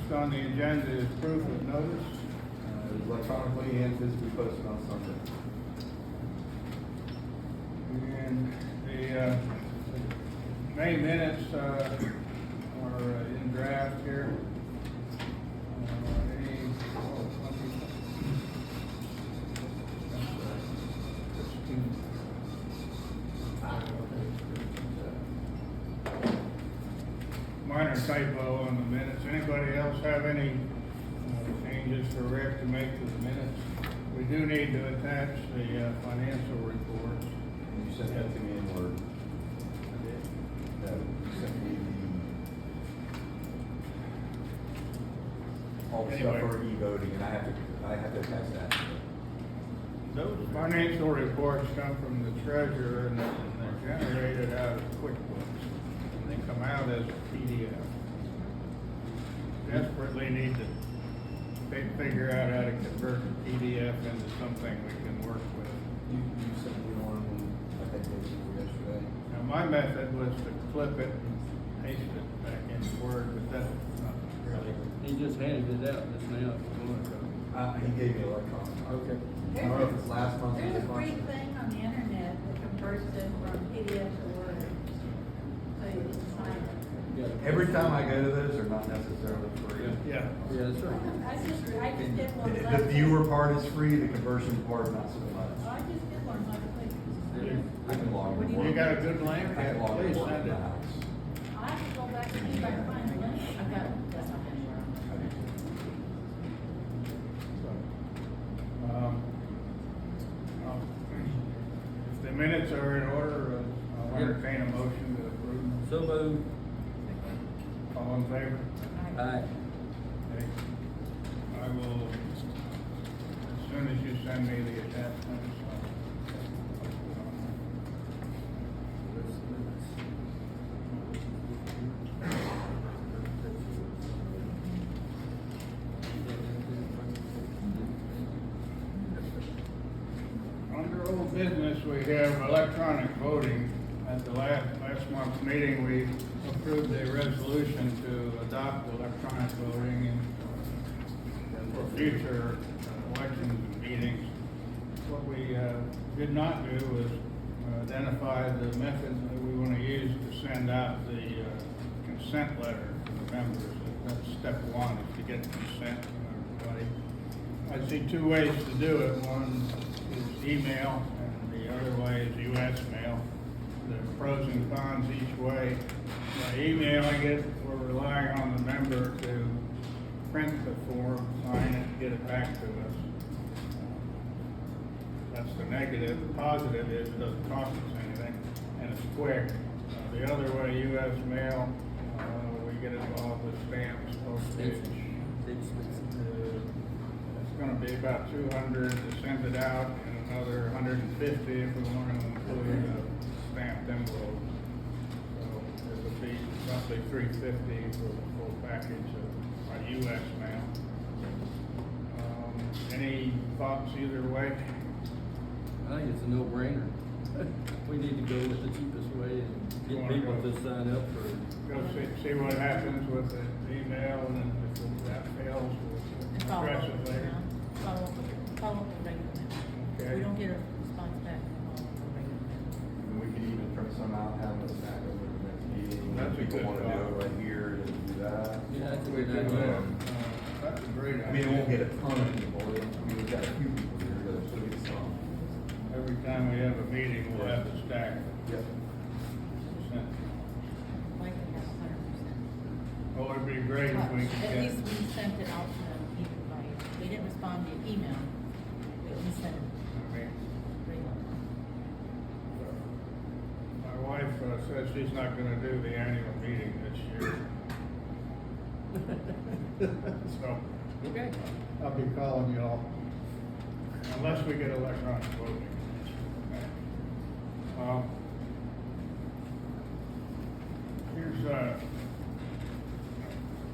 Next on the agenda is proof of notice. Electronically and physically posted on Sunday. And the May minutes are in draft here. Minor typo on the minutes. Anybody else have any changes for Rick to make to the minutes? We do need to attach the financial reports. And you sent that to me in Word. No, you sent me all the stuff Anyway. for e-voting, and I have to attach that. Those financial reports come from the treasurer and they're generated out of QuickBooks. And they come out as a PDF. Desperately need to figure out how to convert the PDF into something we can work with. You sent me one, I think it was yesterday. Now, my method was to clip it and paste it back into Word, but that's not really. He just handed it out just now. He gave me electronic. Okay. I don't know if it's last month or There's this a month. free thing on the internet that converts it from PDF to Word. So you can sign it. Every time I go to those, they're not necessarily free. Yeah. Yeah, that's right. I just did one. The last viewer week. part is free, the conversion part not so Oh, much. I just did one last week. I can log What do in. you You got a good link? I can log in Please Word send in it. the house. I have to go back and see if I can find the link. I got it. That's not anywhere. I do too. If the minutes are in order, I'll entertain a motion to approve. So moved. All in favor? Aye. Okay. I will, as soon as you send me the attachments, under old business, we have electronic voting. At the last month's meeting, we approved a resolution to adopt electronic voting and for future elections and meetings. What we did not do was identify the method that we want to use to send out the consent letter to the members. That's step one, is to get consent from everybody. I see two ways to do it. One is email, and the other way is US mail. There are pros and cons each way. By emailing it, we're relying on the member to print the form, sign it, get it back to us. That's the negative. The positive is it doesn't cost us anything, and it's quick. The other way, US mail, we get involved with stamps, postage. It's gonna be about 200 to send it out, and another 150 if we want to include a stamped envelope. So it would be roughly 350 for the full package of our US mail. Any thoughts either way? I think it's a no-brainer. We need to go with the cheapest way and You get wanna people go? to sign up for. Go see what happens with the email, and then if that fails, we'll Follow up, address it later. follow up with regular mail. If Okay. we don't get a response back, follow up with regular mail. And we can even print some out, have them back over the next meeting. That's a People good wanna do thought. it right here, just do that. Yeah, that's a We good do that. idea. That's a great idea. I mean, it won't get a ton of people, we've got a few people here, but it'll still get some. Every time we have a meeting, we'll have the stack. Yep. Like we have 100%. Oh, it'd be great if we could At get, least we sent it out to them either by, we didn't respond via email, but we sent it regular. my wife says she's not gonna do the annual meeting this year. So, Okay. I'll be calling y'all, unless we get electronic voting. Here's,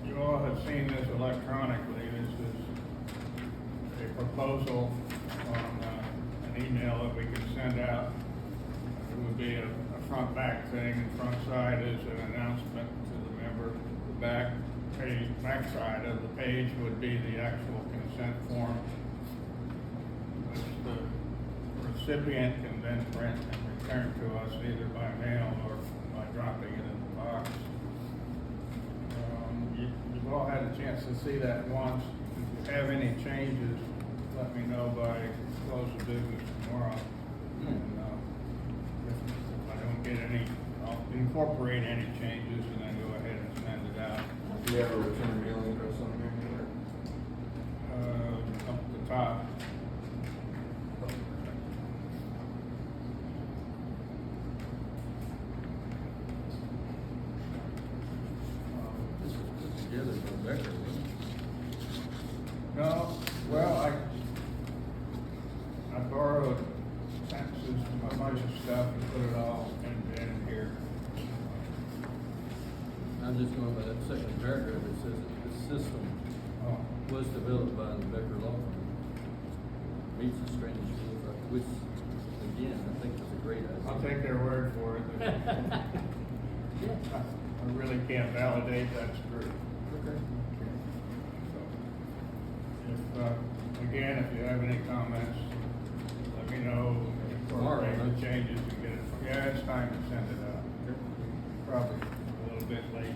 you all have seen this electronically. This is a proposal on an email that we can send out. It would be a front-back thing. The front side is an announcement to the member. The back backside of the page would be the actual consent form, which the recipient can then print and return to us either by mail or by dropping it in the box. You've all had a chance to see that once. If you have any changes, let me know by close of business tomorrow. And, if I don't get any, I'll incorporate any changes and then go ahead and send it out. Do you have a return mailing address on here? Up the top. This is put together for Becker, wasn't it? No, well, I borrowed sentences from a bunch of stuff and put it all in here. I'm just going by that second paragraph, it says that the system Oh, was developed by the Becker Law Firm. Meets the strange rules, which, again, I think is a great idea. I'll take their word for it. Yeah. I really can't validate that's true. Okay. So, again, if you have any comments, let me know, Tomorrow, incorporate huh? the changes and get it. Yeah, it's time to send it out. Probably a little bit late.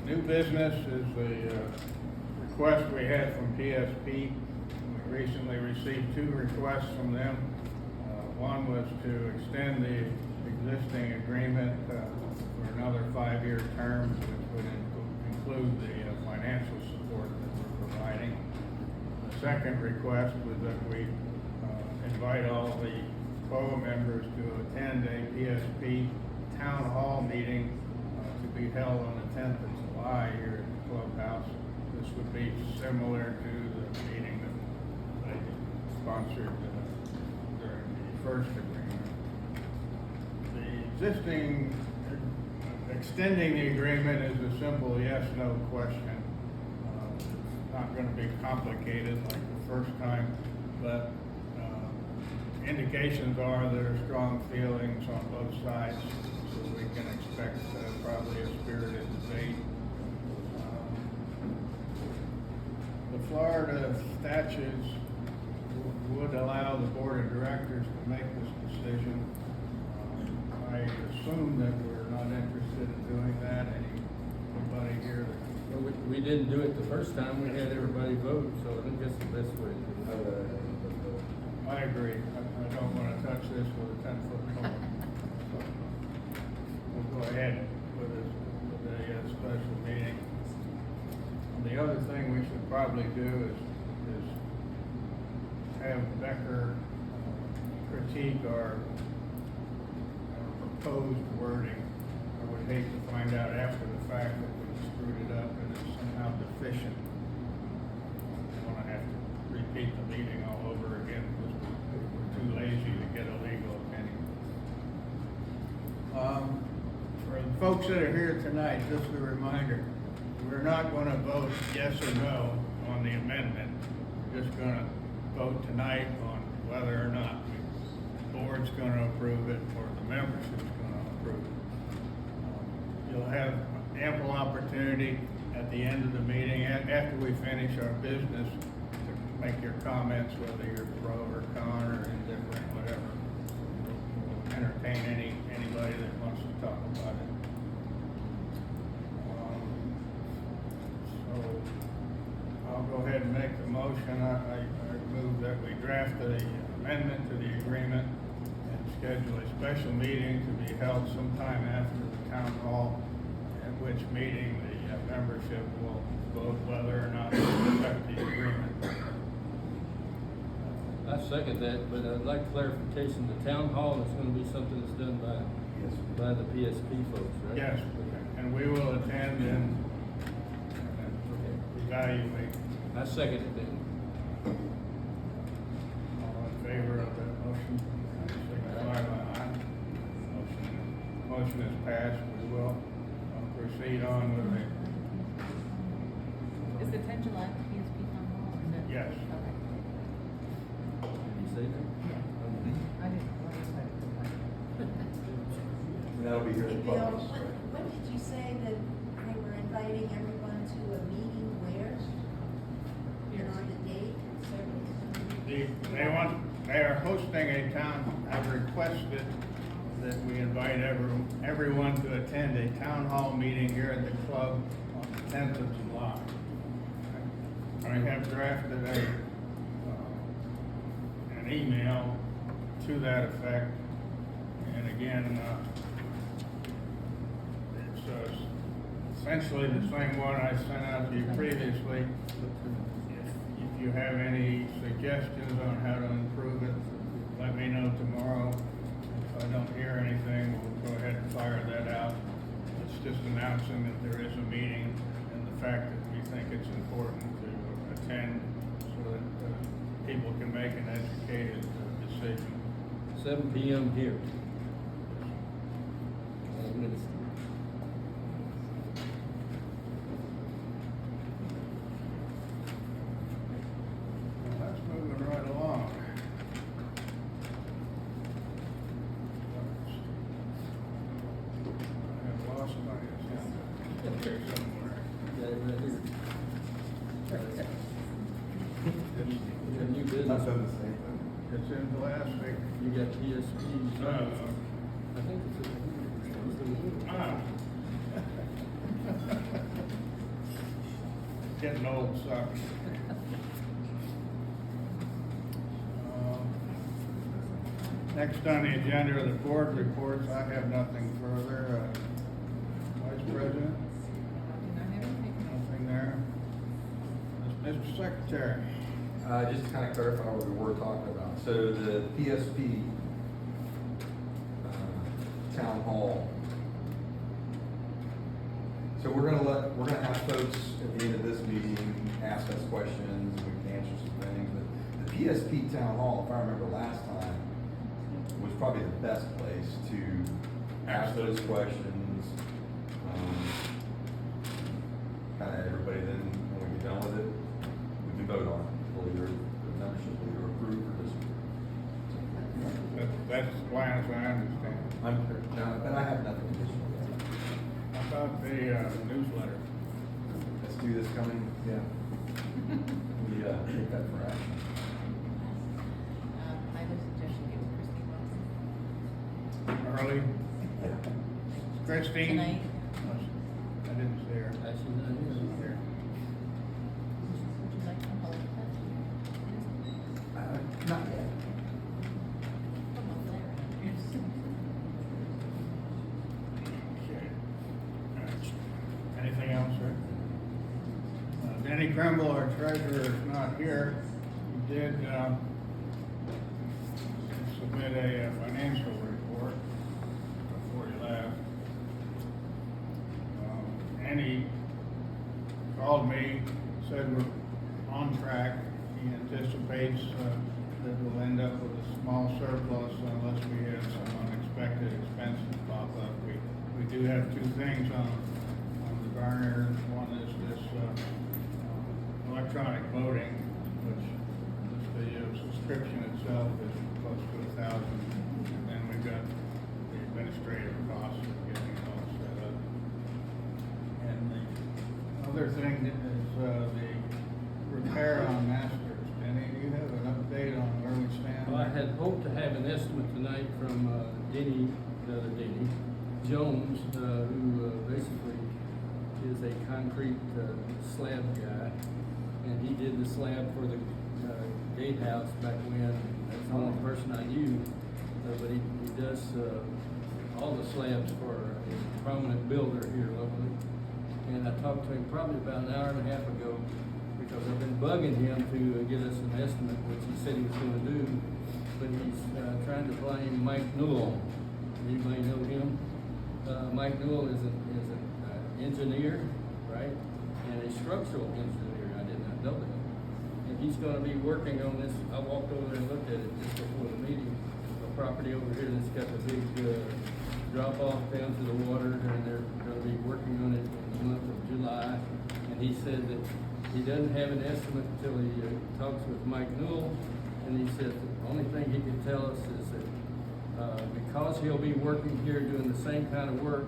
New business is a request we had from PSP. We recently received 2 requests from them. One was to extend the existing agreement for another 5-year term, which would include the financial support that we're providing. The second request was that we invite all the SPOA members to attend a PSP town hall meeting to be held on the 10th of July here at the clubhouse. This would be similar to the meeting that they sponsored during the first agreement. The existing, extending the agreement is a simple yes/no question. It's not going to be complicated like the first time, but indications are there are strong feelings on both sides, so we can expect probably a spirited debate. The Florida statutes would allow the board of directors to make this decision. I assume that we're not interested in doing that. Anybody here that Well, we didn't do it the first time, we had everybody vote, so I think that's the best way to do it. I agree. I don't want to touch this with a 10-foot pole. So, we'll go ahead with a special meeting. And the other thing we should probably do is have Becker critique our proposed wording. I would hate to find out after the fact that we screwed it up and it's somehow deficient. I don't want to have to repeat the meeting all over again because we're too lazy to get a legal opinion. For the folks that are here tonight, just a reminder, we're not going to vote yes or no on the amendment. We're just going to vote tonight on whether or not the board's going to approve it or the membership's going to approve it. You'll have ample opportunity at the end of the meeting, after we finish our business, to make your comments, whether you're pro or con or indifferent, whatever. We'll entertain anybody that wants to talk about it. So I'll go ahead and make the motion. I move that we draft the amendment to the agreement and schedule a special meeting to be held sometime after the town hall, at which meeting the membership will vote whether or not to accept the agreement. I second that, but I'd like clarification, the town hall is gonna be something that's done by the PSP folks, right? Yes, and we will attend and evaluate. I second it then. All in favor of that motion, signify by aye. Motion is passed. We will proceed on with it. Is the 10 July PSP town hall? Or is it? Yes. Okay. Did you say that? Yeah. I didn't, what is that? And that'll be here in the Bill, clubhouse, right? when did you say that inviting everyone to a meeting where? You know, the date, several. They are hosting a town, I've requested that we invite everyone to attend a town hall meeting here at the club on the 10th of July. I have drafted an email to that effect, and again, it's essentially the same one I sent out to you previously. If you have any suggestions on how to improve it, let me know tomorrow. If I don't hear anything, we'll go ahead and fire that out. It's just announcing that there is a meeting and the fact that we think it's important to attend so that people can make an educated decision. 7 p.m. here. That's moving right along. I have lost my agenda here somewhere. Yeah, right here. You got new I've business. done the same thing. It's in plastic. You got PSP. I think it's Ah. Getting old sucks. Next on the agenda are the board reports. I have nothing further. Vice President, nothing there. Mr. Secretary. Just to kind of clarify what we were talking about. So the PSP town hall. So we're gonna have folks at the end of this meeting ask us questions, we can answer some things. But the PSP town hall, if I remember last time, was probably the best place to ask those questions. Kind of everybody then, when we get done with it, we can vote on it. Will either the membership will either approve or disapprove. That's the plan as I understand. I'm sure, no, but I have nothing additional. How about the newsletter? Let's do this coming, yeah. We, take that for action. I would suggest you give Christie Wilson. Early? Christine? Tonight. I didn't see her. Actually, not here. Here. Would you like some help with that? Not yet. Come on, there. Okay. Anything else, sir? Danny Kremble, our treasurer, is not here. He did submit a financial report before he left. And he called me, said we're on track. He anticipates that we'll end up with a small surplus unless we have some unexpected expenses pop up. We do have two things on the burner. One is this electronic voting, which the subscription itself is close to $1,000. And then we've got the administrative costs of getting it all set up. And the other thing is the repair on Masters. Denny, do you have an update on where we stand? Well, I had hoped to have an estimate tonight from Denny Jones, who basically is a concrete slab guy. And he did the slab for the gatehouse back when. That's the only person I knew. But he does all the slabs for a prominent builder here locally. And I talked to him probably about an hour and a half ago because I've been bugging him to get us an estimate, which he said he was going to do. But he's trying to blame Mike Newell. Anybody know him? Mike Newell is an engineer, right? And a structural engineer. I did not know that. And he's going to be working on this. I walked over there and looked at it just before the meeting. A property over here that's got the big drop off down to the water, and they're going to be working on it in the month of July. And he said that he doesn't have an estimate until he talks with Mike Newell. And he said the only thing he can tell us is that because he'll be working here doing the same kind of work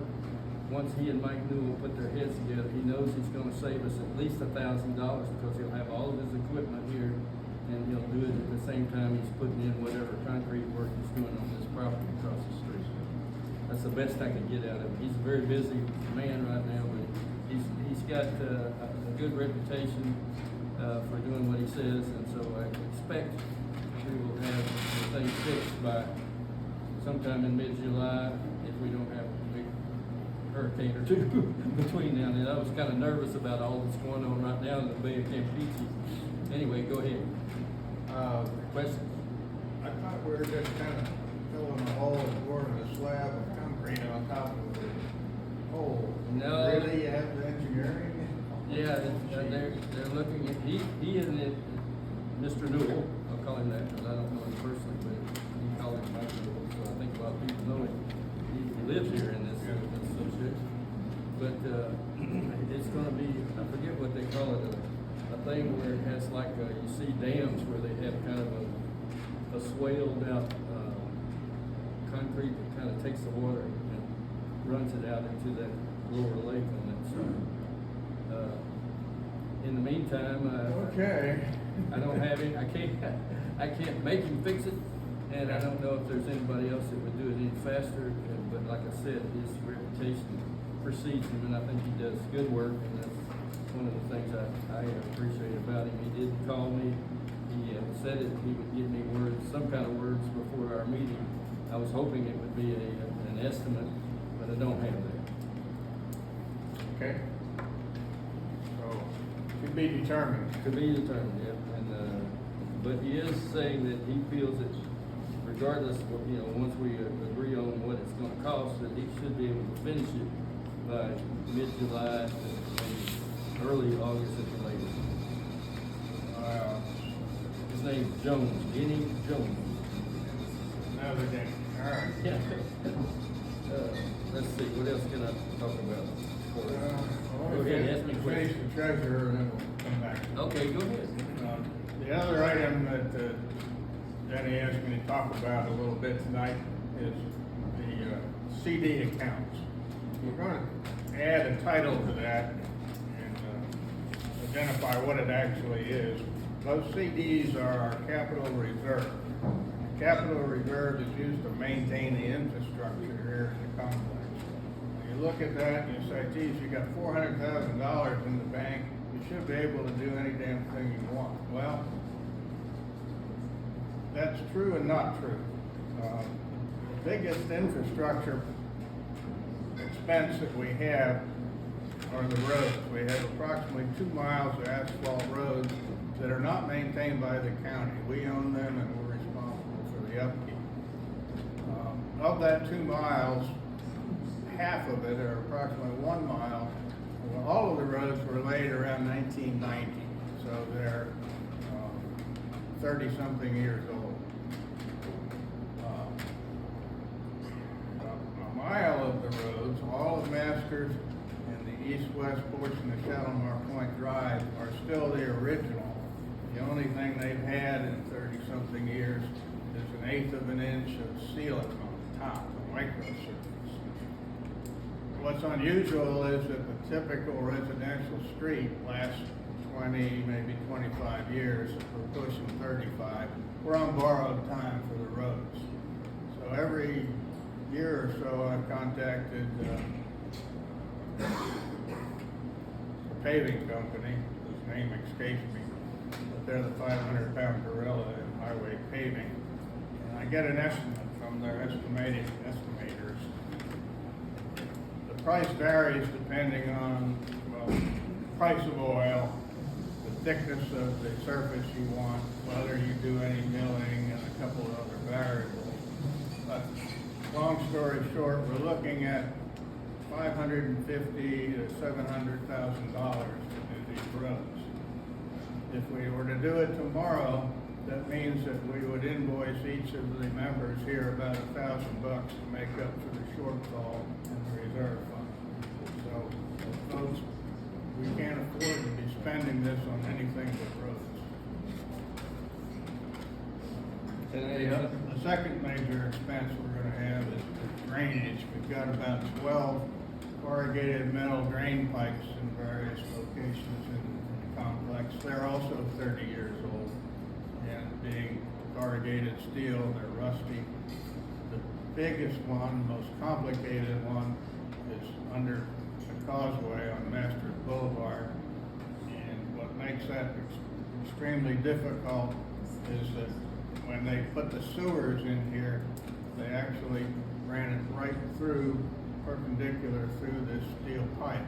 once he and Mike Newell put their heads together, he knows he's gonna save us at least $1,000 because he'll have all of his equipment here, and he'll do it at the same time he's putting in whatever concrete work he's doing on this property across the street. That's the best I can get out of him. He's a very busy man right now, but he's got a good reputation for doing what he says, and so I expect we will have the thing fixed by sometime in mid-July if we don't have a big hurricane or two between now and then. I was kind of nervous about all that's going on right now in the Bay of Campeche. Anyway, go ahead. Questions? I thought we were just kind of filling a hole and pouring a slab of concrete on top of the hole. No. Really, you have the engineering? Yeah, they're looking at, he and it, Mr. Newell, I'll call him that because I don't know him personally, but he called him Mike Newell, so I think a lot of people know him. He lives here in this association. But, it's gonna be, I forget what they call it, a thing where it has like, you see dams where they have kind of a swaled out, concrete that kind of takes the water and runs it out into that lower lake on that side. In the meantime, Okay. I don't have it, I can't make him fix it, and I don't know if there's anybody else that would do it any faster, but like I said, his reputation precedes him, and I think he does good work, and that's one of the things I appreciate about him. He did call me, he said that he would give me words, some kind of words before our meeting. I was hoping it would be an estimate, but I don't have that. Okay. So, to be determined. To be determined, yeah, and, but he is saying that he feels that regardless of, once we agree on what it's gonna cost, that he should be able to finish it by mid-July, maybe early August at the latest. His name's Jones, Denny Jones. Another day. All right. Yeah. Let's see, what else can I talk about? Go ahead, ask me a Finish question. the treasurer and then we'll come back. Okay, go ahead. The other item that Danny asked me to talk about a little bit tonight is the CD accounts. We're going to add a title to that and identify what it actually is. Those CDs are our capital reserve. Capital reserve is used to maintain the infrastructure here in the complex. When you look at that and you say, geez, you got $400,000 in the bank, you should be able to do any damn thing you want. Well, that's true and not true. The biggest infrastructure expense that we have are the roads. We have approximately 2 miles of asphalt roads that are not maintained by the county. We own them and we're responsible for the upkeep. Of that 2 miles, half of it, or approximately 1 mile, well, all of the roads were laid around 1990, so they're 30-something years old. A mile of the roads, all of Masters and the east-west portion of Shalimar Point Drive are still the original. The only thing they've had in 30-something years is 1/8 of an inch of sealant on the top, the microsurface. What's unusual is that the typical residential street lasts 20, maybe 25 years. We're pushing 35. We're on borrowed time for the roads. So every year or so, I've contacted the paving company, whose name escapes me, but they're the 500-pound gorilla in highway paving. And I get an estimate from their estimators. The price varies depending on, well, price of oil, the thickness of the surface you want, whether you do any milling, and a couple of other variables. But long story short, we're looking at $550,000 to $700,000 to do these roads. If we were to do it tomorrow, that means that we would invoice each of the members here about $1,000 to make up for the shortfall in the reserve fund. So, folks, we can't afford to be spending this on anything but roads. The second major expense we're gonna have is drainage. We've got about 12 corrugated metal drain pipes in various locations in the complex. They're also 30 years old, and being corrugated steel, they're rusty. The biggest one, most complicated one, is under the causeway on Masters Boulevard. And what makes that extremely difficult is that when they put the sewers in here, they actually ran it right through, perpendicular through this steel pipe.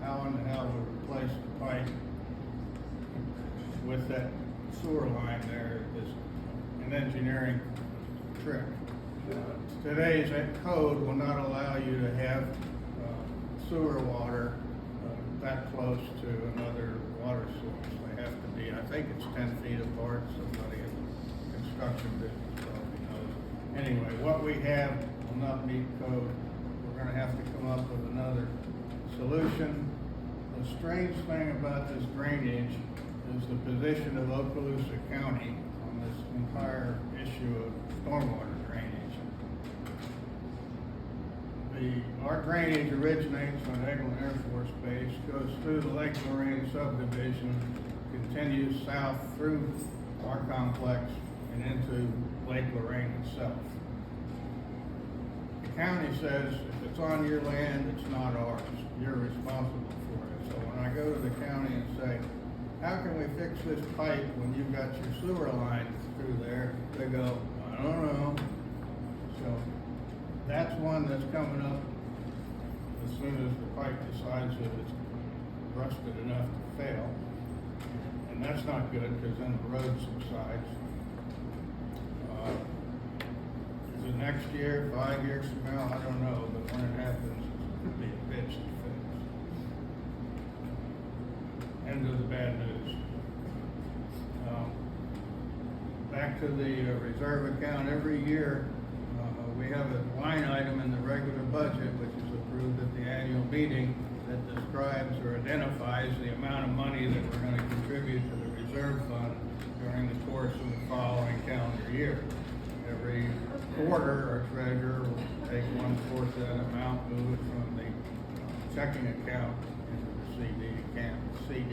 How in the hell would replace the pipe with that sewer line there is an engineering trick. Today's code will not allow you to have sewer water that close to another water source. They have to be, I think it's 10 feet apart. Somebody in the construction business probably knows. Anyway, what we have will not meet code. We're gonna have to come up with another solution. The strange thing about this drainage is the position of Okaloosa County on this entire issue of stormwater drainage. Our drainage originates on Eglin Air Force Base, goes through the Lake Lorraine subdivision, continues south through our complex and into Lake Lorraine itself. The county says if it's on your land, it's not ours. You're responsible for it. So when I go to the county and say, how can we fix this pipe when you've got your sewer line through there? They go, I don't know. So that's one that's coming up as soon as the pipe decides that it's rusted enough to fail. And that's not good because then the road subsides. Is it next year, 5 years from now? I don't know, but when it happens, it's going to be a bitch to fix. End of the bad news. Back to the reserve account. Every year, we have a line item in the regular budget, which is approved at the annual meeting, that describes or identifies the amount of money that we're going to contribute to the reserve fund during the course of the following calendar year. Every quarter, our treasurer will take 1/4 of that amount, move it from the checking account into the CD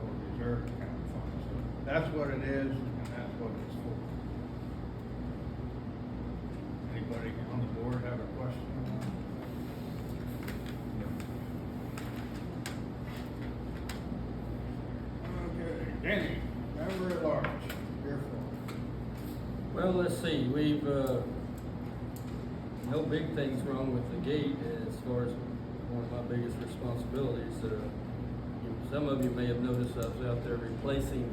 or reserve account fund. So that's what it is, and that's what it's for. Anybody on the board have a question? Okay, Danny, member at large, here for. Well, let's see, we've, no big things wrong with the gate as far as one of my biggest responsibilities. Some of you may have noticed I was out there replacing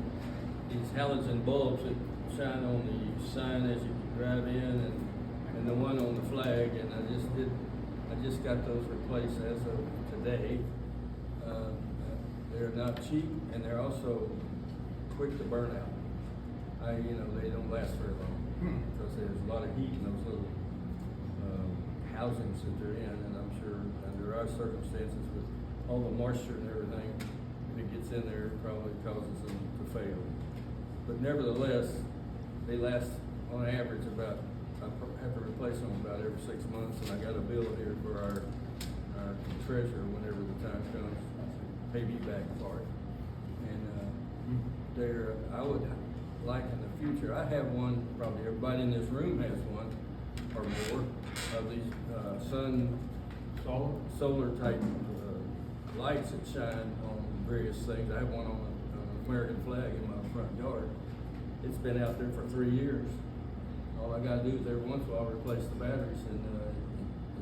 these halogen bulbs that shine on the sign as you drive in and the one on the flag, and I just got those replaced as of today. They're not cheap and they're also quick to burn out. They don't last very long because there's a lot of heat in those little housings that they're in, and I'm sure under our circumstances with all the moisture and everything, if it gets in there, it probably causes them to fail. But nevertheless, they last on average about, I have to replace them about every 6 months, and I got a bill here for our treasurer whenever the time comes to pay me back for it. And I would like in the future, I have one, probably everybody in this room has one or more of these solar type lights that shine on various things. I have one on an American flag in my front yard. It's been out there for 3 years. All I gotta do is every once in a while replace the batteries, and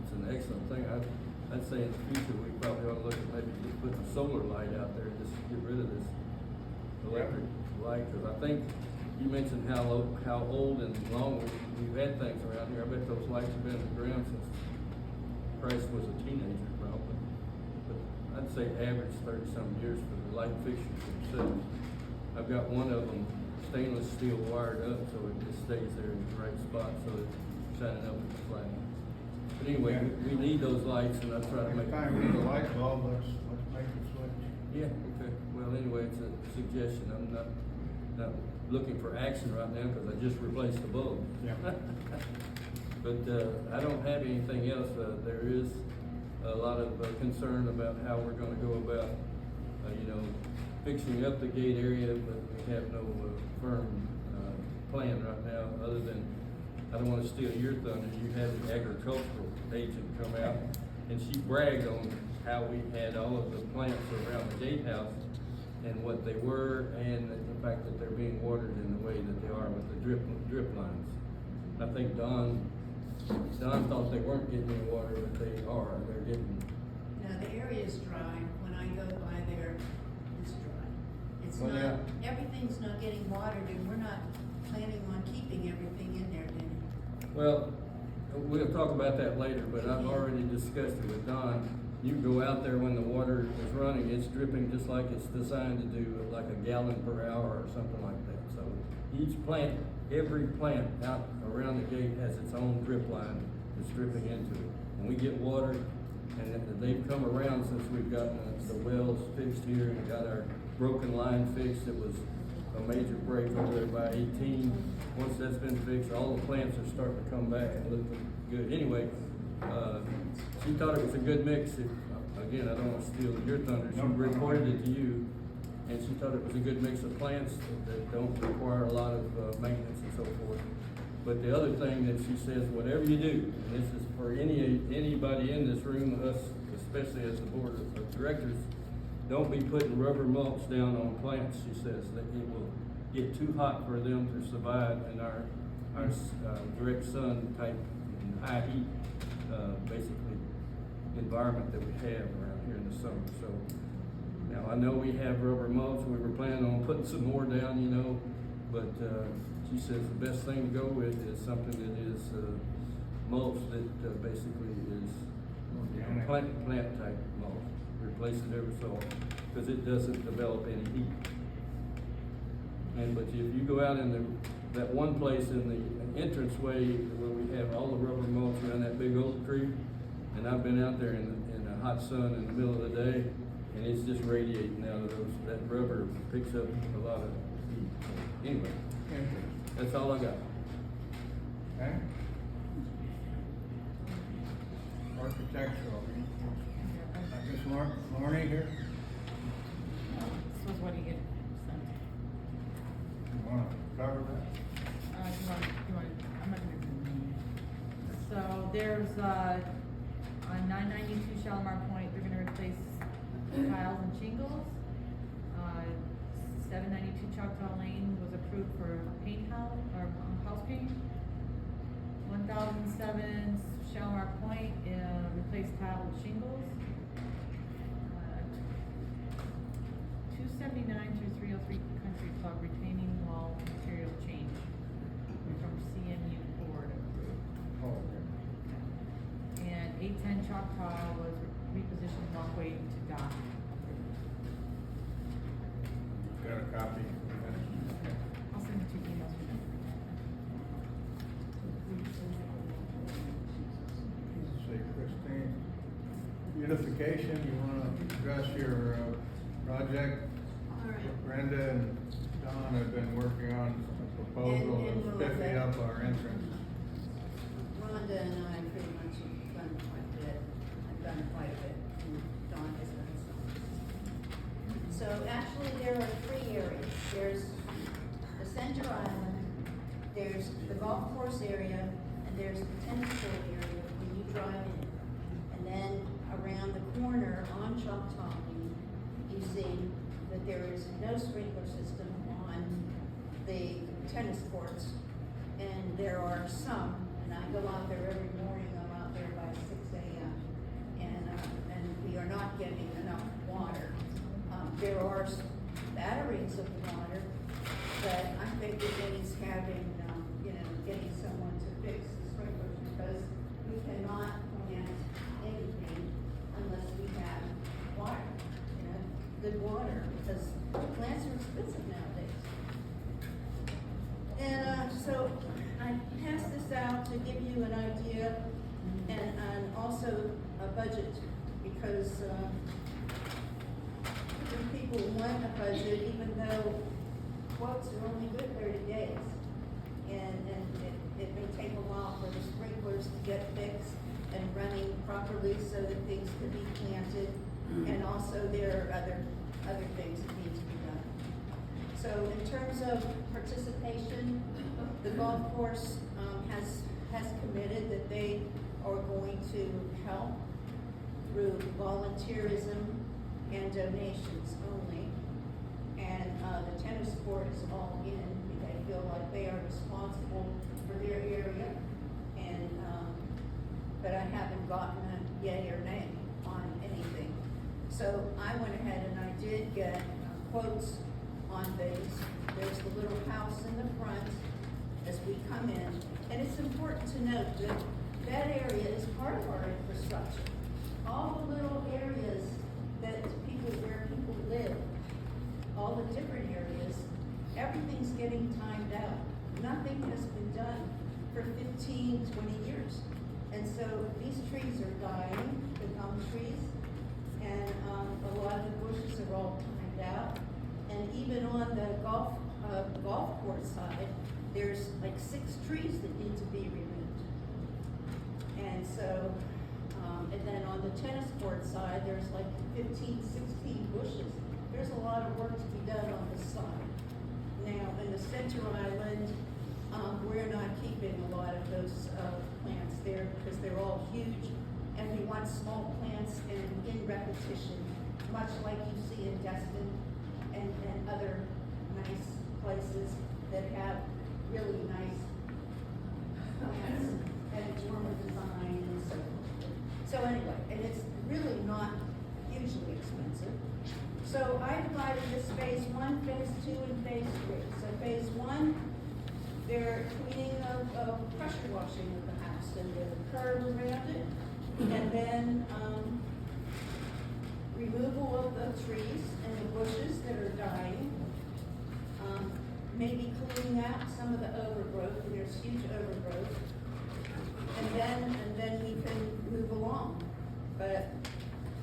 it's an excellent thing. I'd say in the future we probably ought to look at maybe just putting a solar light out there and just get rid of this electric light, because I think you mentioned how old and long we've had things around here. I bet those lights have been in the ground since Christ was a teenager, probably. But I'd say average 30-some years for the light fixtures themselves. I've got one of them stainless steel wired up so it just stays there in the right spot so it's shining up at the flag. But anyway, we need those lights, and I try to make. Next time we need a light bulb, let's make it switch. Yeah, okay. Well, anyway, it's a suggestion. I'm not looking for action right now because I just replaced the bulb. Yeah. But I don't have anything else. There is a lot of concern about how we're gonna go about, fixing up the gate area, but we have no firm plan right now, other than, I don't wanna steal your thunder, you had an agricultural agent come out, and she bragged on how we had all of the plants around the gatehouse and what they were, and the fact that they're being watered in the way that they are with the drip lines. I think Don thought they weren't getting any water, but they are, they're getting. No, the area's dry. When I go by there, it's dry. It's Well, not, yeah. everything's not getting watered, and we're not planning on keeping everything in there, Denny. Well, we'll talk about that later, but I've already discussed it with Don. You go out there when the water is running, it's dripping just like it's designed to do, like a gallon per hour or something like that. So each plant, every plant out around the gate has its own drip line that's dripping into it. And we get water, and they've come around since we've gotten the wells fixed here and got our broken line fixed. It was a major break over there by 18. Once that's been fixed, all the plants are starting to come back and look good. Anyway, she thought it was a good mix. Again, I don't want to steal your thunder. She reported it to you, and she thought it was a good mix of plants that don't require a lot of maintenance and so forth. But the other thing that she says, whatever you do, and this is for anybody in this room, us especially as the board of directors, don't be putting rubber mulch down on plants. She says that it will get too hot for them to survive in our direct sun type and high heat, basically environment that we have around here in the summer. So now I know we have rubber mulch. We were planning on putting some more down, but she says the best thing to go with is something that is mulch that basically is plant type mulch. Replace it every so often because it doesn't develop any heat. But if you go out in that one place in the entranceway where we have all the rubber mulch around that big oak tree, and I've been out there in the hot sun in the middle of the day, and it's just radiating out of that rubber picks up a lot of heat. Anyway, that's all I got. Okay? Architectural. I guess Marnie here, This was what he had sent. you wanna cover that? You want, I'm not gonna do it. So there's, on 992 Shalimar Point, they're gonna replace tiles and shingles. 792 Choctaw Lane was approved for paint house, or house paint. 1007 Shalimar Point, replace tile with shingles. 279 through 303 Country Club retaining wall material change from CMU board approved. Oh, okay. And 810 Choctaw was repositioned walkway to dock. Got a copy? I'll send it to you emails. Say, Christine, beautification, you wanna address your project? All right. Brenda and Don have been working on a proposal And to we'll spiffy let- up our entrance. Rhonda and I pretty much have done quite a bit. I've done quite a bit, and Dawn has done some. So actually, there are three areas. There's the center island, there's the golf course area, and there's the tennis court area when you drive in. And then around the corner on Choctaw Lane, you see that there is no sprinkler system on the tennis courts. And there are some, and I go out there every morning, I'm out there by 6 a.m. And we are not getting enough water. There are batteries of water, but I think that needs having, getting someone to fix the sprinklers because we cannot plant anything unless we have water, good water, because plants are expensive nowadays. And so I passed this out to give you an idea and also a budget because different people want a budget even though quotes are only good 30 days. And it may take a while for the sprinklers to get fixed and running properly so that things planted, and also there are other things that need to be done. So in terms of participation, the golf course, has committed that they are going to help through volunteerism and donations only. And, the tennis court is all in, they feel like they are responsible for their area. And, but I haven't gotten a yay or nay on anything. So I went ahead and I did get quotes on things. There's the little house in the front as we come in. And it's important to note that that area is part of our infrastructure. All the little areas where people live, all the different areas, everything's getting timed out. Nothing has been done for 15, 20 years. And so these trees are dying, the gum trees, and a lot of the bushes are all timed out. And even on the golf course side, there's like 6 trees that need to be removed. And so, and then on the tennis court side, there's like 15, 16 bushes. There's a lot of work to be done on this side. Now, in the center island, we're not keeping a lot of those plants there because they're all huge, and we want small plants in repetition, much like you see in Destin and other nice places that have really nice plants and dormer design and so forth. So anyway, and it's really not hugely expensive. So I divided this phase 1, phase 2, and phase 3. So phase 1, they're cleaning of pressure washing of the house and the curb around it, and then removal of the trees and the bushes that are dying. Maybe cleaning out some of the overgrowth, and there's huge overgrowth. And then we can move along. But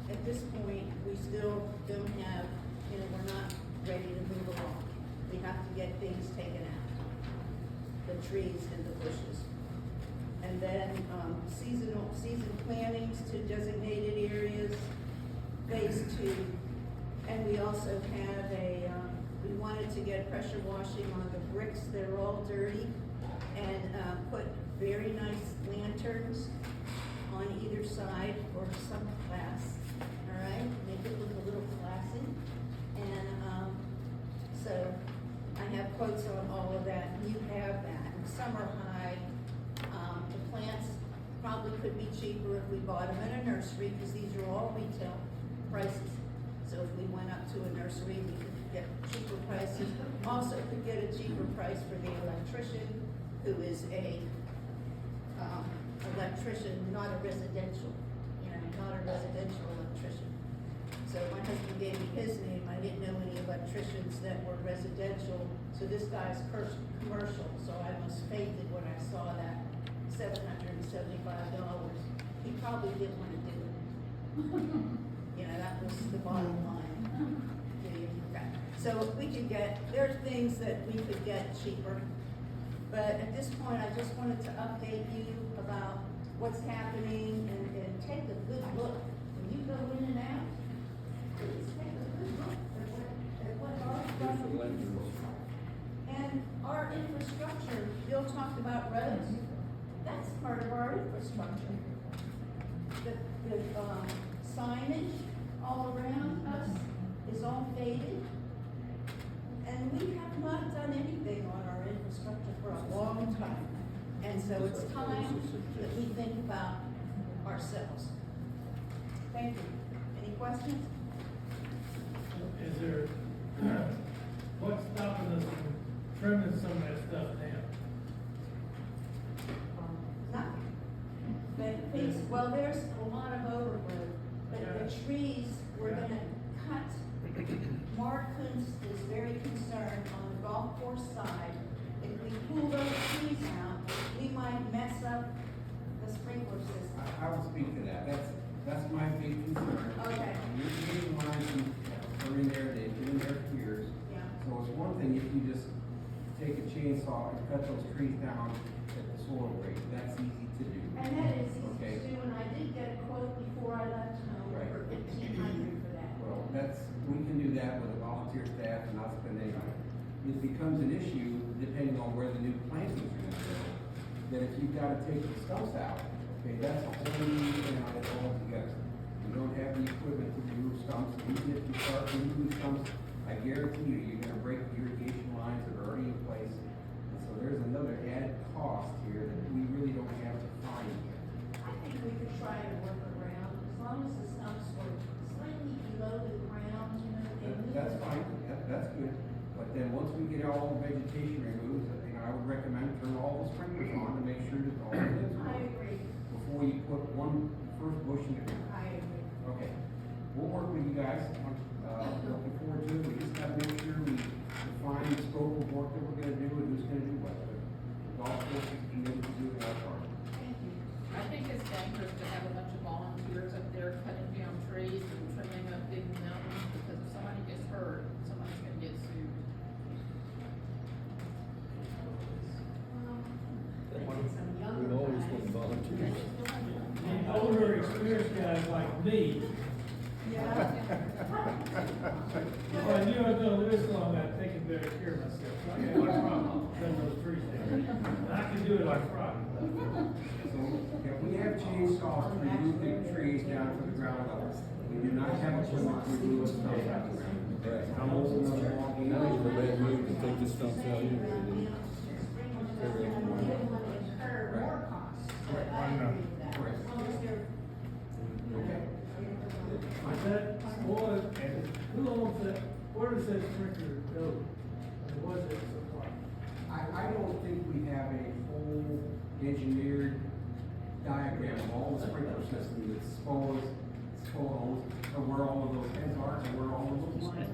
at this point, we still don't have, we're not ready to move along. We have to get things taken out, the trees and the bushes. And then season plantings to designated areas, phase 2. And we also have we wanted to get pressure washing on the bricks that are all dirty, and put very nice lanterns on either side for some class, all right? Make it look a little classy. And so I have quotes on all of that. You have that. Summer high, the plants probably could be cheaper if we bought them in a nursery, because these are all retail prices. So if we went up to a nursery, we could get cheaper prices. Also could get a cheaper price for the electrician, who is a electrician, not a residential electrician. So my husband gave me his name. I didn't know any electricians that were residential. So this guy's commercial. So I was fainted when I saw that $775. He probably didn't want to do it. That was the bottom line. Okay. So we could there's things that we could get cheaper. But at this point, I just wanted to update you about what's happening and take a good look. When you go in and out, please take a good look at what our and our infrastructure. Bill talked about roads. That's part of our infrastructure. The signage all around us is all faded. And we have not done anything on our infrastructure for a long time. And so it's time that we think about ourselves. Thank you. Any questions? Is there, what's stopping us from trimming some of that stuff down? Nothing. But there's a lot of overgrowth, but the trees we're gonna cut. Mark Kuntz is very concerned on the golf course side. If we pull those trees out, we might mess up the sprinkler system. I will speak to that. That's my big concern. Okay. You're getting lines are in there, they've been in there for years. Yeah. So it's one thing if you just take a chainsaw and cut those trees down at the soil rate. That's easy to do. And that is easy Okay. to do, and I did get a quote before I left home Right. for $15. that with a volunteer staff and not spend any money. It becomes an issue depending on where the new plantings are gonna go. That if you've gotta take the stumps out, okay, that's a whole new thing on it altogether. You don't have the equipment to remove stumps, even if you start removing stumps, I guarantee you, you're gonna break the irrigation lines that are already in place. And so there's another added cost here that we really don't have to find yet. I think we could try to work around, as long as the stumps were slightly below the ground, you know, they move. That's fine, that's good, but then once we get all the vegetation removed, I would recommend turn all the sprinklers on to make sure that all the lids I work agree, before you put one first bush in the ground. I agree. Okay, we'll work with you guys, looking forward to it, we just gotta make sure we define the scope of work that we're gonna do and who's gonna do what, but the golf course is committed to doing our part. Thank you. I think it's dangerous to have a bunch of volunteers up there cutting down trees and trimming up big mountains, because if somebody gets hurt, somebody's gonna get sued. Some younger We've always guys. wanted volunteers. The older experienced guys like me, Yeah. if I knew I was gonna live this long, I'd taken better care of myself. So I got no problem cutting those trees down. And I can do it like Friday. So, if we have chainsaws to remove the trees down to the ground level, we do not have equipment to remove the stumps out of the ground. Right. I'm also another long game. Now it's a bad move to take the stumps out anyway. Incur more costs, but I agree with that, as long as they're. Okay. Is that, SPOA, who owns that, where does that sprinkler go? And was it supplied? I don't think we have a full engineered diagram of all the sprinkler systems that SPOA owns, or where all of those heads are, and where all of those lines are.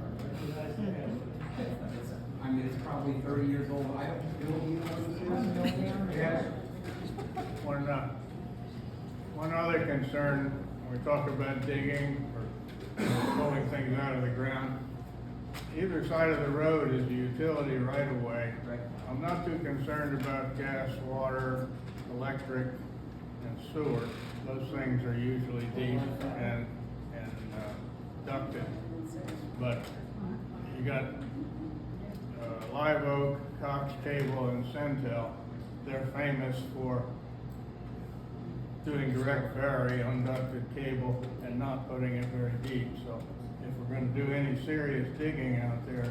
I mean, it's probably 30 years old, I don't know, you know what this is? Yeah. One other concern, when we talk about digging or pulling things out of the ground, either side of the road is a utility right of way. Right. I'm not too concerned about gas, water, electric, and sewer. Those things are usually deep and ducted. But you got Live Oak, Cox Cable, and Centel. They're famous for doing direct vary, unducted cable, and not putting it very deep. So if we're gonna do any serious digging out there,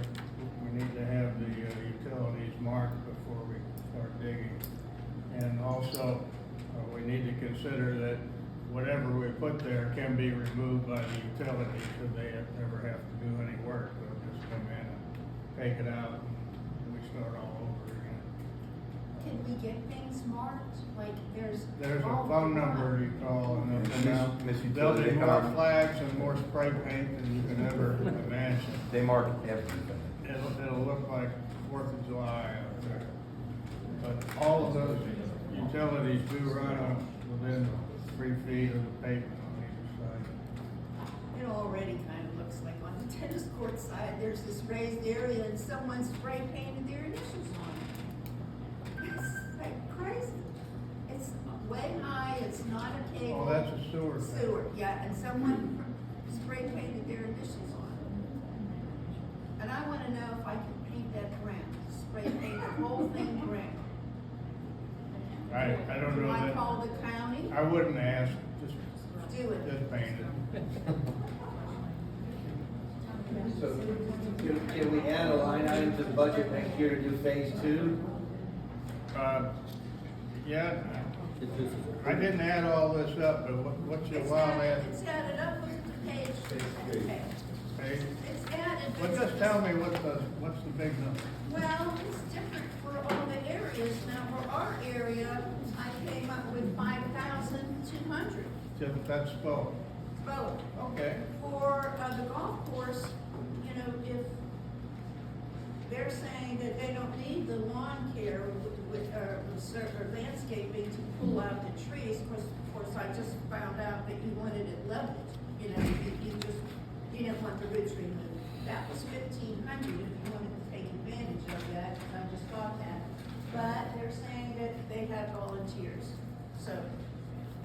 we need to have the utilities marked before we start digging. And also, we need to consider that whatever we put there can be removed by the utility, so they never have to do any work. They'll just come in and take it out, and we start all over again. Can we get things marked, like there's. There's a all phone the number you call, and they'll come out. Miss There'll be Utility more Com. flags and more spray paint than you can ever imagine. They mark everything. It'll look like 4th of July out there. But all of those utilities do run on within 3 feet of the pavement on either side. It already kind of looks like on the tennis court side, there's this raised area and someone spray painted their initials on it. It's like crazy. It's way high, it's not a cable. Oh, that's a sewer thing. Sewer, yeah, and someone spray painted their initials on it. And I wanna know if I can paint that brown, spray paint the whole thing brown. I don't know Do I that, call the county? I wouldn't ask, just Do it. paint it. So, can we add a line item to the budget next year to do phase 2? Yeah, If this is I didn't add all this up, but what's your wild ass? It's added up with the page. Okay. Hey, It's added. well, just tell me what's the big number? Well, it's different for all the areas. Now, for our area, I came up with 5,200. That's SPOA. Both. Okay. For the golf course, you know, if they're saying that they don't need the lawn care or landscaping to pull out the trees, of course, I just found out that you wanted it leveled. You know, you didn't want the ridge removed. That was 1,500 if you wanted to take advantage of that, I just thought that. But they're saying that they have volunteers. So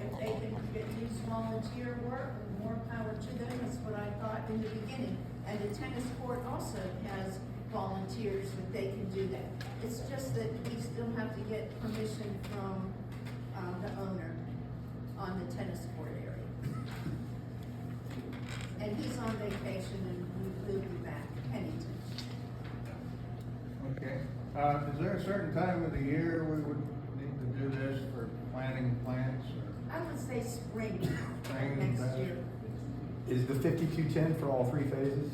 if they can use volunteer work, more power to them, that's what I thought in the beginning. And the tennis court also has volunteers that they can do that. It's just that we still have to get permission from, the owner on the tennis court area. And he's on vacation and we will be back, Pennington. Okay. Is there a certain time of the year we would need to do this for planting plants or? I would say spring Spring, next that's- year. Is the 5210 for all three phases?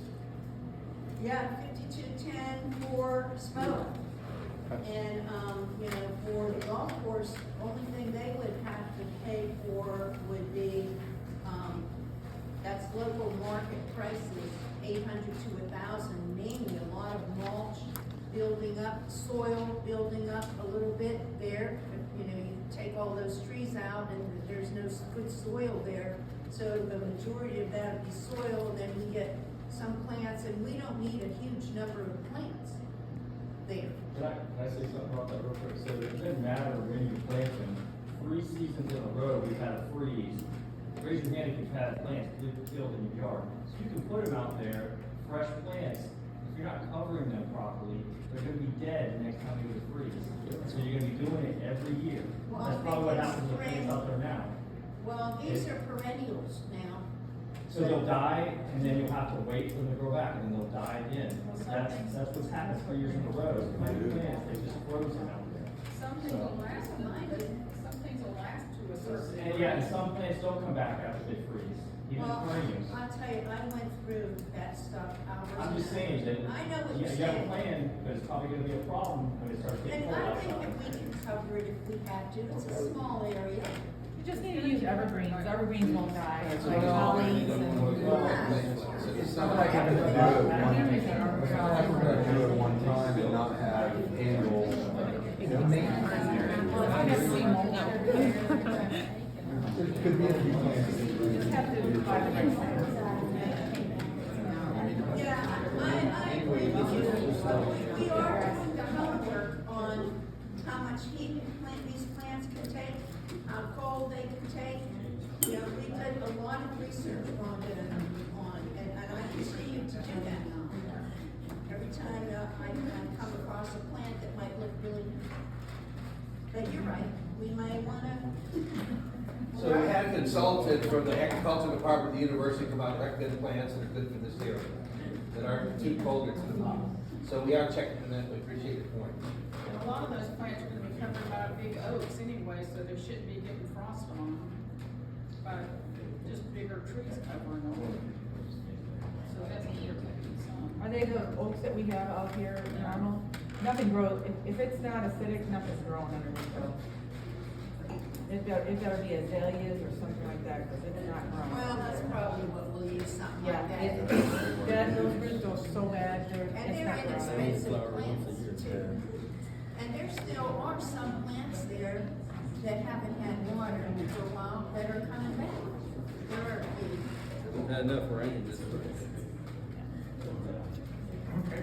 Yeah, 5210 for SPOA. And, you know, for the golf course, only thing they would have to pay for would be, that's local market prices, 800 to 1,000, mainly a lot of mulch, building up, soil building up a little bit there. You know, you take all those trees out and there's no good soil there. So the majority of that would be soil, then we get some plants, and we don't need a huge number of plants there. Can I say something about that real quick? So it doesn't matter when you plant them. 3 seasons in a row, we've had a freeze. Raise your hand if you've had plants killed in your yard. So you can put them out there, fresh plants. If you're not covering them properly, they're gonna be dead the next time you get a freeze. So you're gonna be doing it every year. Well, That's I probably what think happens with spring- plants out there now. Well, these are perennials now. So they'll die, and then you'll have to wait for them to grow back, and then they'll die again. That's what's happened for years in a row. Plant plants, they just frozen out there. Some things will last, some things will last to a certain. And yeah, and some plants don't come back after they freeze, even Well, perennials. I'll tell you, I went through that stuff hours. I'm just saying that, I know what you you're you have a saying. plan, but it's probably gonna be a problem when it starts getting And cold I think outside. if we can cover it if we have to, it's a small area. You just need to use evergreens, evergreens won't die, That's like what hollies and. It's not like we're gonna do it one, it's not like we're gonna do it one time and not have annual, you know, maintenance. There could be a few plants. Just have to buy the right plants. Yeah, I agree with you. We are doing the homework on how much heat these plants can take, how cold they can take. You know, we did a lot of research on it, and I continue to do that. Every time I come across a plant that might look really, but you're right, we may wanna. So we had a consultant from the agriculture department of the university come out and recommend plants that are good for this area, that aren't too cold or too hot. So we are checking on that, we appreciate the point. And a lot of those plants are gonna be covered by big oaks anyway, so there shouldn't be getting frost on them. By just bigger trees covering them. So that's irritating some. Are they the oaks that we have out here normal? Nothing grows, if it's not acidic, nothing's growing underneath those. It better be azaleas or something like that, because it's not growing. Well, that's probably what we'll use, something Yeah, like that. those roots are so bad, And it's they're not growing. inexpensive plants too. And there still are some plants there that haven't had water for a while that are coming back. There are We've had enough rain this spring. Okay.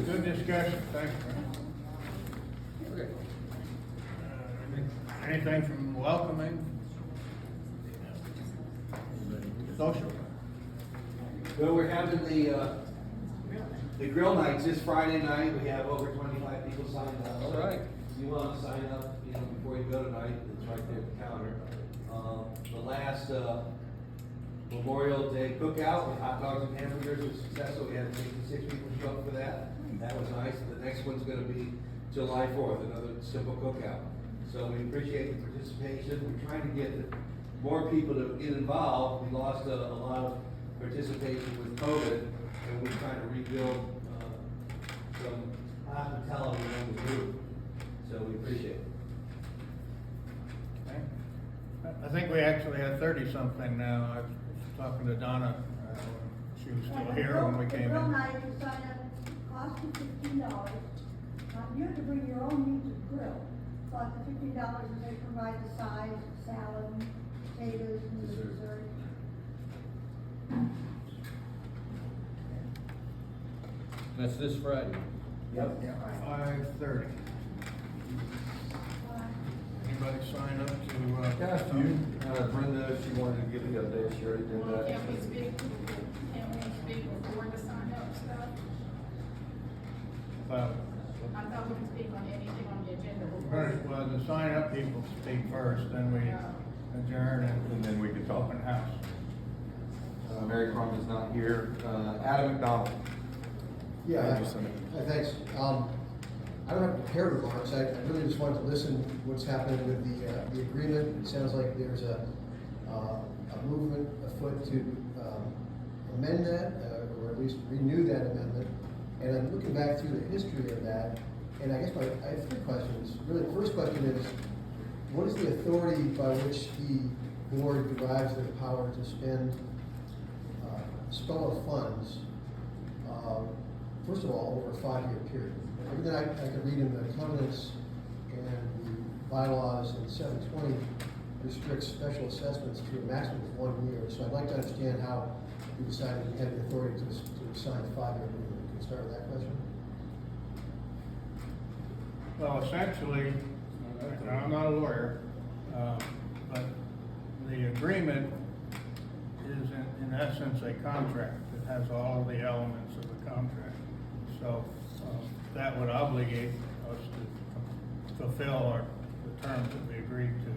Good discussion, thanks. Okay. Anything from welcoming? Social? Well, we're having the grill nights this Friday night. We have over 25 people signed up. All right. If you want to sign up, you know, before you go tonight, it's right there at the counter. The last Memorial Day cookout with hot dogs and hamburgers was successful. We had 66 people show up for that. That was nice. The next one's gonna be July 4th, another simple cookout. So we appreciate the participation. We're trying to get more people to get involved. We lost a lot of participation with COVID, and we're trying to rebuild some hospitality in the group. So we appreciate it. Okay. I think we actually had 30-something now. I was talking to Donna, when she was still here when we came The grill in. night, you sign up, costs you $15. You have to bring your own meat to the grill. But the $15 is they provide the sides, salad, potatoes, and the dessert. That's this Friday. Yep. 5:30. Anybody sign up to, Got a few, Brenda, she wanted to give the update, she already did Well, that. can't we speak before Well, I thought we could speak on anything on the agenda before. first, well, the sign up people speak first, then we adjourn And then we can talk. open house. Mary Crum is not here. Adam McDonald. Yeah, Thank you, Senator. thanks. I don't have prepared remarks. I really just wanted to listen what's happening with the agreement. It sounds like there's a movement afoot to amend that, or at least renew that amendment. And I'm looking back through the history of that, and I guess I have three questions. Really, the first question is, what is the authority by which the board derives their power to spend SPOA funds, first of all, over a 5-year period? Everything I could read in the covenants and the bylaws in 720 restricts special assessments to a maximum of 1 year. So I'd like to understand how we decided we had the authority to sign a 5-year agreement. Can we start with that question? Well, essentially, I'm not a lawyer, but the agreement is in essence a contract. It has all of the elements of the contract. So that would obligate us to fulfill the terms that we agreed to.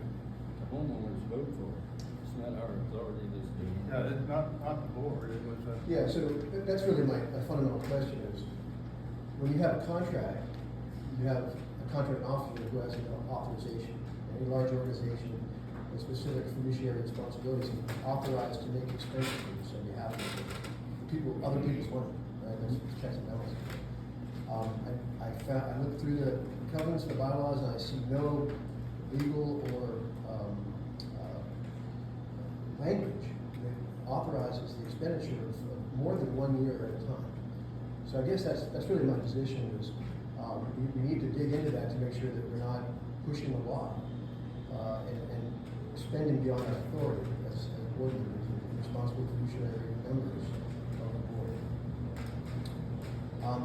The homeowners vote for it. It's not our authority that's doing it. Yeah, it's not the board, it was a. Yeah, so that's really my fundamental question is, when you have a contract, you have a contract officer who has an authorization. Any large organization with specific fiduciary responsibilities is authorized to make expenditures on behalf of other people's money, right? That's checks and balances. I looked through the covenants, the bylaws, and I see no legal or language that authorizes the expenditure of more than 1 year at a time. So I guess that's really my position is, we need to dig into that to make sure that we're not pushing the law, and spending beyond our authority as board members and responsible fiduciary members of the board.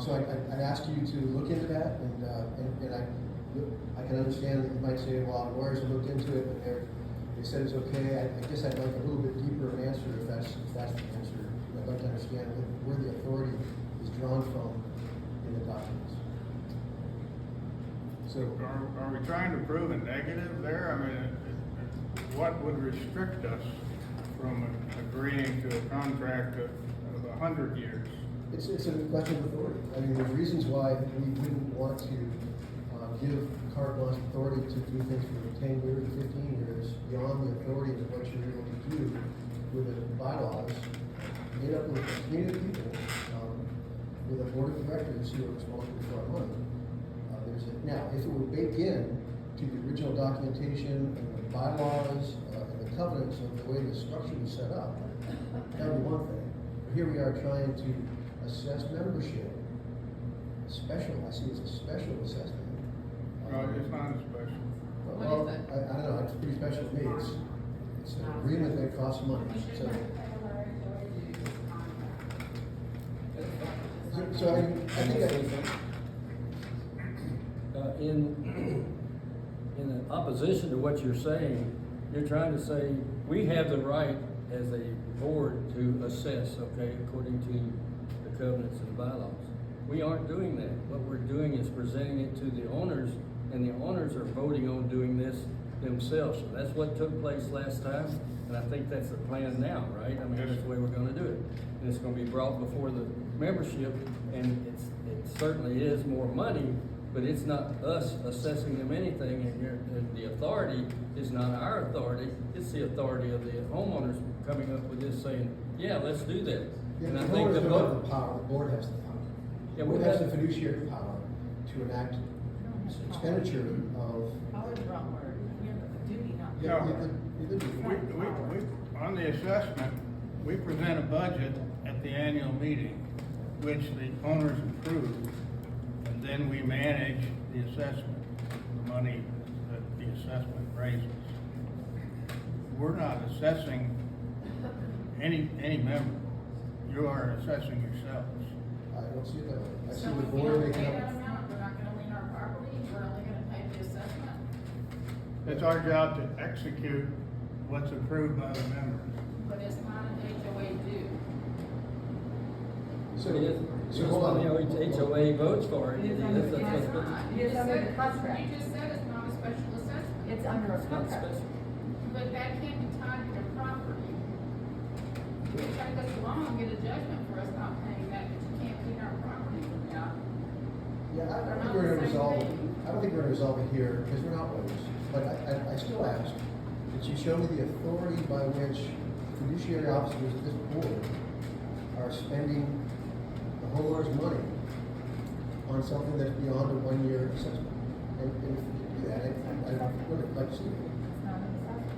So I'd ask you to look into that, and I can understand that you might say, well, the lawyers have looked into it, but they said it's okay. I guess I'd like a little bit deeper answer if that's the answer. I'd like to understand where the authority is drawn from in the documents. So, Are we trying to prove a negative there? I mean, what would restrict us from agreeing to a contract of 100 years? it's a question of authority. I mean, there's reasons why we wouldn't want to give carte blanche authority to do things for 10 years or 15 years beyond the authority of what you're able to do with the bylaws made up of a community of people, with a board of directors who are responsible for our money. Now, if it were baked in to the original documentation and the bylaws and the covenants of the way the structure was set up, that would be one thing. But here we are trying to assess membership. I see it's a special assessment. No, it's not a special. Well, I don't know, it's pretty special to me. It's an agreement that costs money, so. So I think in opposition to what you're saying, you're trying to say, we have the right as a board to assess, okay, according to the covenants and bylaws. We aren't doing that. What we're doing is presenting it to the owners, and the owners are voting on doing this themselves. So that's what took place last time, and I think that's the plan now, right? I mean, that's the way we're gonna do it. And it's gonna be brought before the membership, and it certainly is more money, but it's not us assessing them anything, and the authority is not our authority, it's the authority of the homeowners coming up with this saying, yeah, let's do that. yeah, And I the think owners the don't have the power, the board has the power. Yeah, The board we has have- the fiduciary power to enact expenditure of. Power is the wrong word. You have a duty, not. Yeah, No. you could- On the assessment, we present a budget at the annual meeting, which the owners approve, and then we manage the assessment, the money that the assessment raises. We're not assessing any member. You are assessing yourselves. I don't see it that way. I see So the if we board don't making pay that up. amount, we're not gonna lien our property, we're only gonna pay the assessment. It's our job to execute what's approved by the members. But it's not an HOA due. So So, It is, so hold on. HOA votes for it. It is That's- under that's the what- contract. You It's just under said the contract. You just said it's not a special assessment. It's under a It's not contract. special. But that can't be tied to their property. It would take us long to get a judgment for us not paying that, but you can't clean our property without. Yeah, I don't think we're gonna resolve it, I don't think we're gonna resolve it here, because we're not lawyers. But I still ask, that you show me the authority by which fiduciary officers of this board are spending the homeowner's money on something that's beyond a one-year assessment. And if you do that, I would like to see it. It's not an assessment.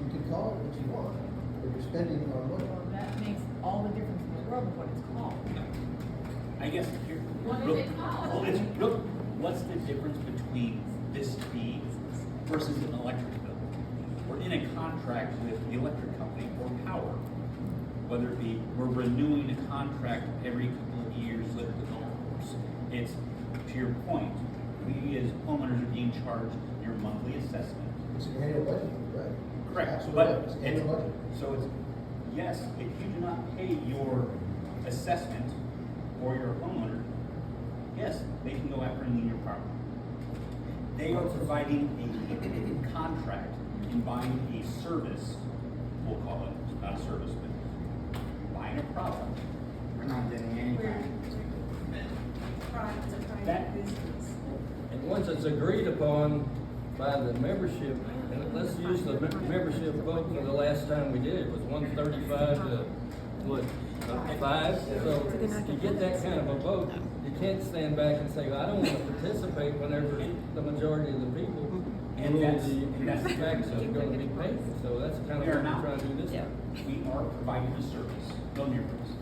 You can call it what you want, but you're spending our money. Well, that makes all the difference in the world of what it's called. I guess here. What is it called? Well, it's, look, what's the difference between this fee versus an electric bill? We're in a contract with the electric company or power. Whether it be, we're renewing a contract every couple of years with the golf course. It's, to your point, we as homeowners are being charged your monthly assessment. It's an annual budget, right? Correct, Absolutely, but it's an annual budget. so it's, yes, if you do not pay your assessment or your homeowner, yes, they can go after and lien your property. They are providing a contract and buying a service, we'll call it, not a service, but buying a product. We're not getting anything. That, And once it's agreed upon by the membership, and let's use the membership vote for the last time we did, it was 135 to, what, 5? So you get that kind of a vote, you can't stand back and say, well, I don't want to participate whenever the majority of the people And rule that's- the and that's- tax is going to be paid. So that's kind of We are what not. we're trying to do this time. we are providing a service, go near us.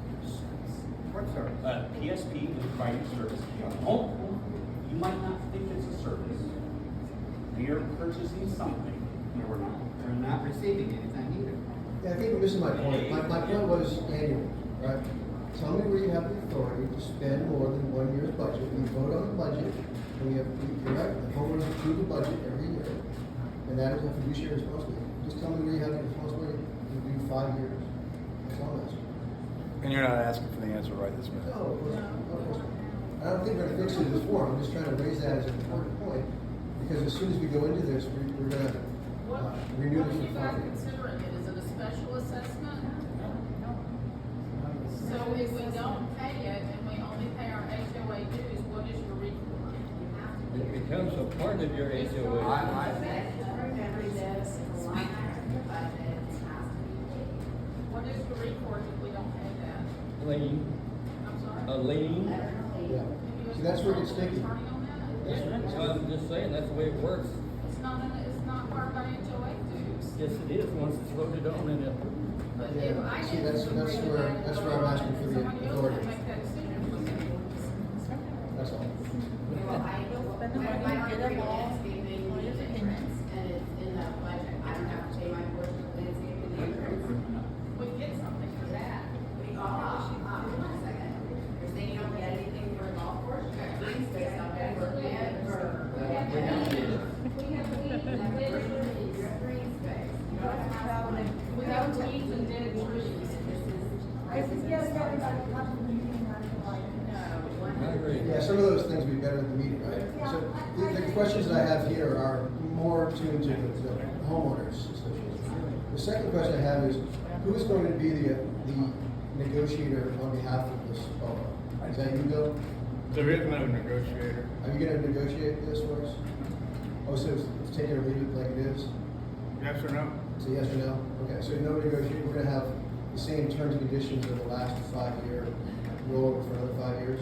What service? PSP is providing a service. Oh, you might not think it's a service. We are purchasing something. No, we're not. We're not receiving anything either. Yeah, I think you're missing my point. My point was annual, right? Tell me where you have the authority to spend more than 1 year's budget. We vote on the budget, and we have, correct, the homeowners approve the budget every year. And that is a fiduciary responsibility. Just tell me where you have the responsibility to do 5 years. That's all I'm asking. And you're not asking for the answer right this minute? No, of course not. I don't think we're gonna fix it in this form. I'm just trying to raise that as an important point. Because as soon as we go into this, we're gonna renew What this. are you for guys 5 years. considering it? Is it a special assessment? So if we don't pay it and we only pay our HOA dues, what is your recourse? It becomes a part of your HOA. Remember this, it's a line item in the budget, it has to be paid. What is your recourse if we don't pay that? Lien, I'm sorry? a lien. Letter of leave. Yeah. See, that's where it gets sticky. Attorney on that? That's what I'm just saying, that's the way it works. It's not part of our HOA dues. Yes, it is, once it's voted on and approved. But Yeah, if I see, didn't that's agree to where- that, that's where I'm asking for the somebody else authority. can make that decision for me. That's all. Well, I don't agree with landscaping and the entrance, and it's in the budget, I don't have to pay my portion of landscaping and the entrance. We get something for that. Hold on a second, you're saying you don't get anything for a golf course, you got green space out there for kids, for. We have weeds, and everything, you have green space. You don't have to. We have weeds and dead trees. I suggest everybody come to the meeting, I feel like. I agree. Yeah, some of those things would be better at the meeting, right? So the questions that I have here are more tuned to the homeowners association. The second question I have is, who is going to be the negotiator on behalf of the SPOA? Is that you, Bill? There is no negotiator. Are you gonna negotiate this for us? Oh, so it's take it or leave it like it is? Yes or no? So yes or no? Okay, so no negotiate, we're gonna have the same terms and conditions of the last 5-year rollover for another 5 years?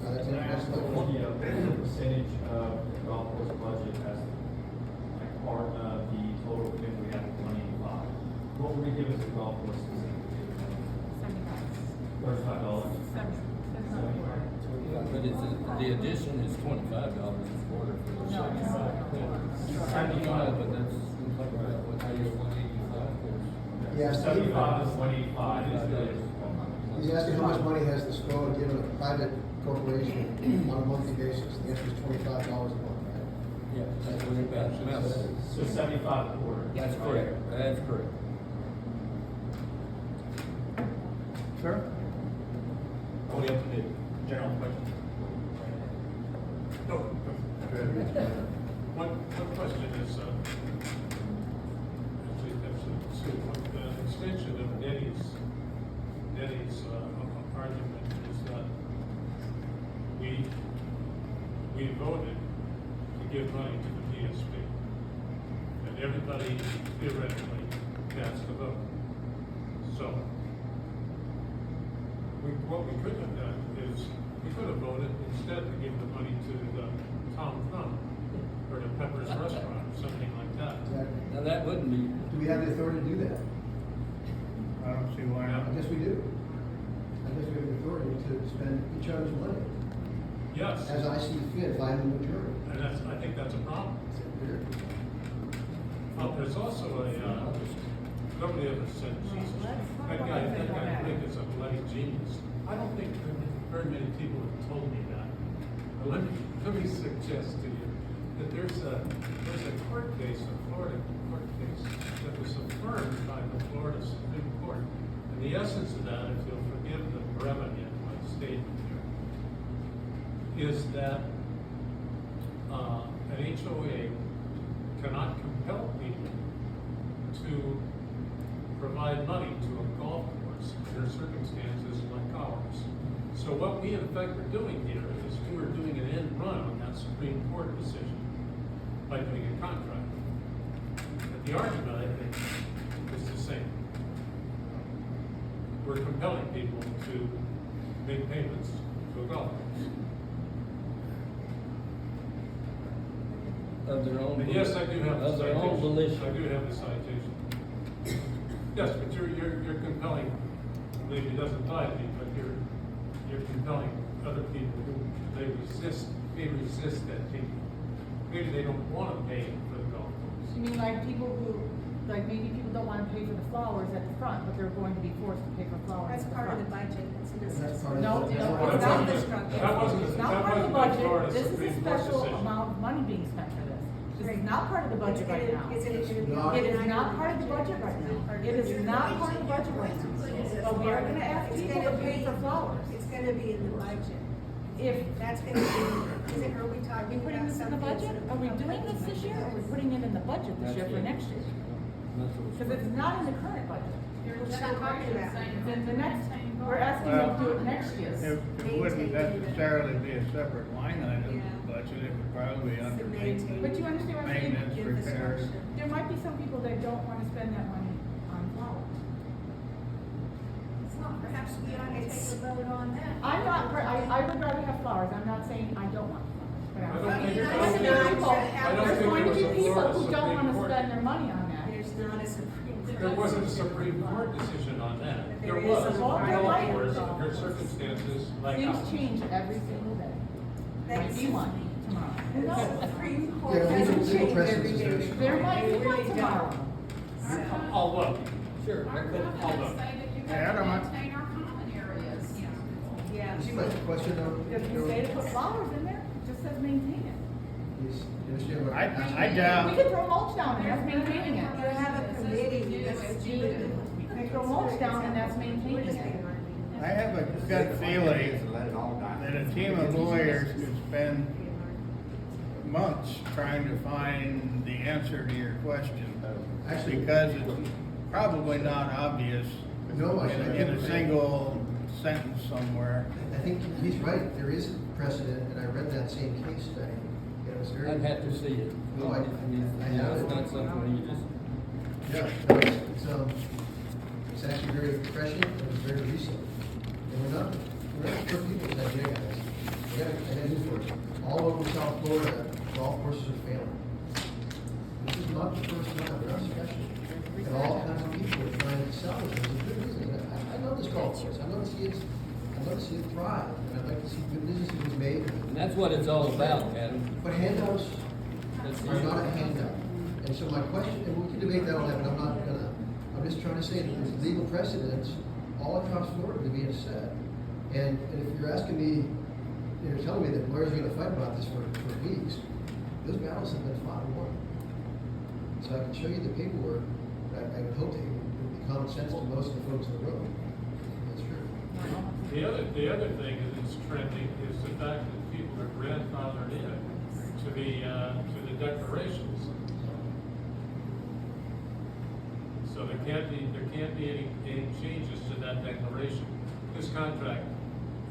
That's the What the percentage of the golf course budget as like part of the total commitment we have for 185? What would we give us the golf course specifically? $35? But it's, the addition is $25 a quarter for the No, it's not. 75, but that's, like, what I use 185 course. Yes. 75 is 185 is the. He's asking how much money has the SPOA given a private corporation on a monthly basis? The answer is $25 a month, right? Yeah, that's what it amounts to. So 75 a quarter. That's correct, that's correct. Sir? we up to the general question? No. One question is, actually, that's an extension of Denny's argument is that we voted to give money to the PSP. And everybody theoretically cast a vote. So, what we could have done is, we could have voted instead to give the money to the Tom Thumb or to Pepper's Restaurant or something like that. Now, that wouldn't be, Do we have the authority to do that? I don't see why not. I guess we do. I guess we have the authority to spend each other's money, Yes, as I see fit, if I'm the majority. and that's, I think that's a problem. There's also nobody ever said, Jesus, that guy Rick is a bloody genius. I don't think very many people have told me that. But let me suggest to you that there's a court case, a Florida court case, that was affirmed by the Florida Supreme Court. And the essence of that, if you'll forgive the brevity of my statement here, is that an HOA cannot compel people to provide money to a golf course under circumstances like ours. So what we in effect are doing here is we were doing an end run on that Supreme Court decision by doing a contract. But the argument, I think, is the same. We're compelling people to make payments to a golf course. of their own. And yes, I do have the Of their own citation. volition. I do have the citation. Yes, but you're compelling, maybe it doesn't apply to me, but you're compelling other people who may resist that payment. Maybe they don't want to pay for the golf course. You mean like people who, like maybe people don't wanna pay for the flowers at the front, but they're going to be forced to pay for flowers That's at the part of front? the budget, it's a That's necessity. part of No, the- no, that's it's part not of the the- It's not part of the budget, Florida this is a Supreme Court special decision. amount of money being spent for this. This is not part of the budget right now. Is it gonna be? Not- It is not part of the budget right now. It is not part of the budget right now. But we are gonna ask It's people gonna to pay be- for flowers. It's gonna be in the budget. If, That's gonna be, are we are we talking putting about this in the something? budget? Are we doing this this year, or are we putting it in the budget this year for next year? Because it's not in the current budget. We're not talking about. Then the next, we're asking them to do it next year. It wouldn't necessarily be a separate line item in the budget, it would probably be under Maintain. But you understand what I'm saying? maintenance, repairs. Infrastructure. There might be some people that don't wanna spend that money on flowers. Perhaps we ought to take a vote on that. I'm not, I would rather have flowers, I'm not saying I don't want flowers, but I I'm don't saying think- there's I don't going to be think- people, I don't there's think going to there be was a people Florida who don't Supreme wanna Court. spend their money on that. There's not a Supreme Court. There wasn't a Supreme Court decision on that. There There is was, a on law. golf course, under circumstances like Things ours. change every single day. Might be one tomorrow. Who The knows? Supreme Yeah, Court legal- doesn't legal change every precedents day. is- There might be They one really tomorrow. don't. I'll look. Sure. Our covenants Hold on. say that you Yeah, I have to don't want- maintain our common areas. Yeah. See my question though? Doesn't say to put flowers in there, it just says maintain it. You understand what I I'm asking? I doubt. We could throw mulch down and that's maintaining it. You have a committee, that's what you do. We could throw mulch down and that's maintaining it. I have a gut feeling that a team of lawyers could spend months trying to find the answer to your question. Actually- Because it's probably not obvious No, I in a single sentence somewhere. I think he's right, there is precedent, and I read that same case study, and it was very. I'd have to see it. No, I have It's it. not something you just. Yeah, no, it's actually very refreshing, and it's very recent. And we're not for people's idea, guys. We got an end for it. All over South Florida, golf courses are failing. This is not the first time, they're not special. And all kinds of people are trying to salvage it, there's a good reason. I love this golf course, I love to see it thrive, and I'd like to see good businesses made. And that's what it's all about, Adam. But handouts That's are not a handout. And so my question, and we can debate that all night, but I'm just trying to say that there's legal precedents all across Florida to be set. And if you're asking me, you're telling me that lawyers are gonna fight about this for weeks, those battles have been fought and won. So I can show you the paperwork, but I would hope that it would be common sense to most of the folks in the room. That's true. The other thing that's trending is the fact that people are grandfathered in to the declarations. So there can't be any changes to that declaration. This contract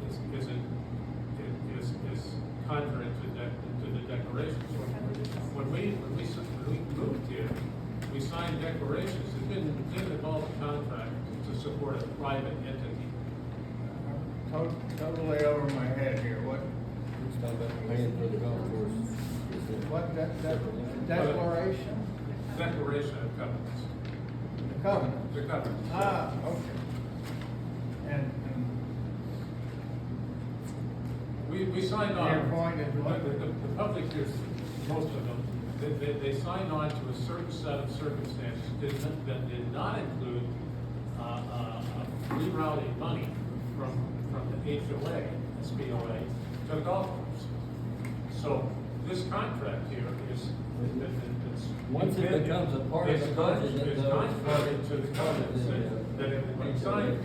is contrary to the declarations. When we moved here, we signed declarations that didn't involve a contract to support a private entity. Totally over my head here, what Paying for the golf course. declaration? Declaration of covenants. The covenants? The covenants. Ah, okay. And We signed on. Your point is what? The public is, most of them, they signed on to a certain set of circumstances that did not include, rerouting money from the HOA, SPOA, to the golf course. So this contract here is, it's. Once it becomes a part of the budget, It's contrary to the covenants that have been signed.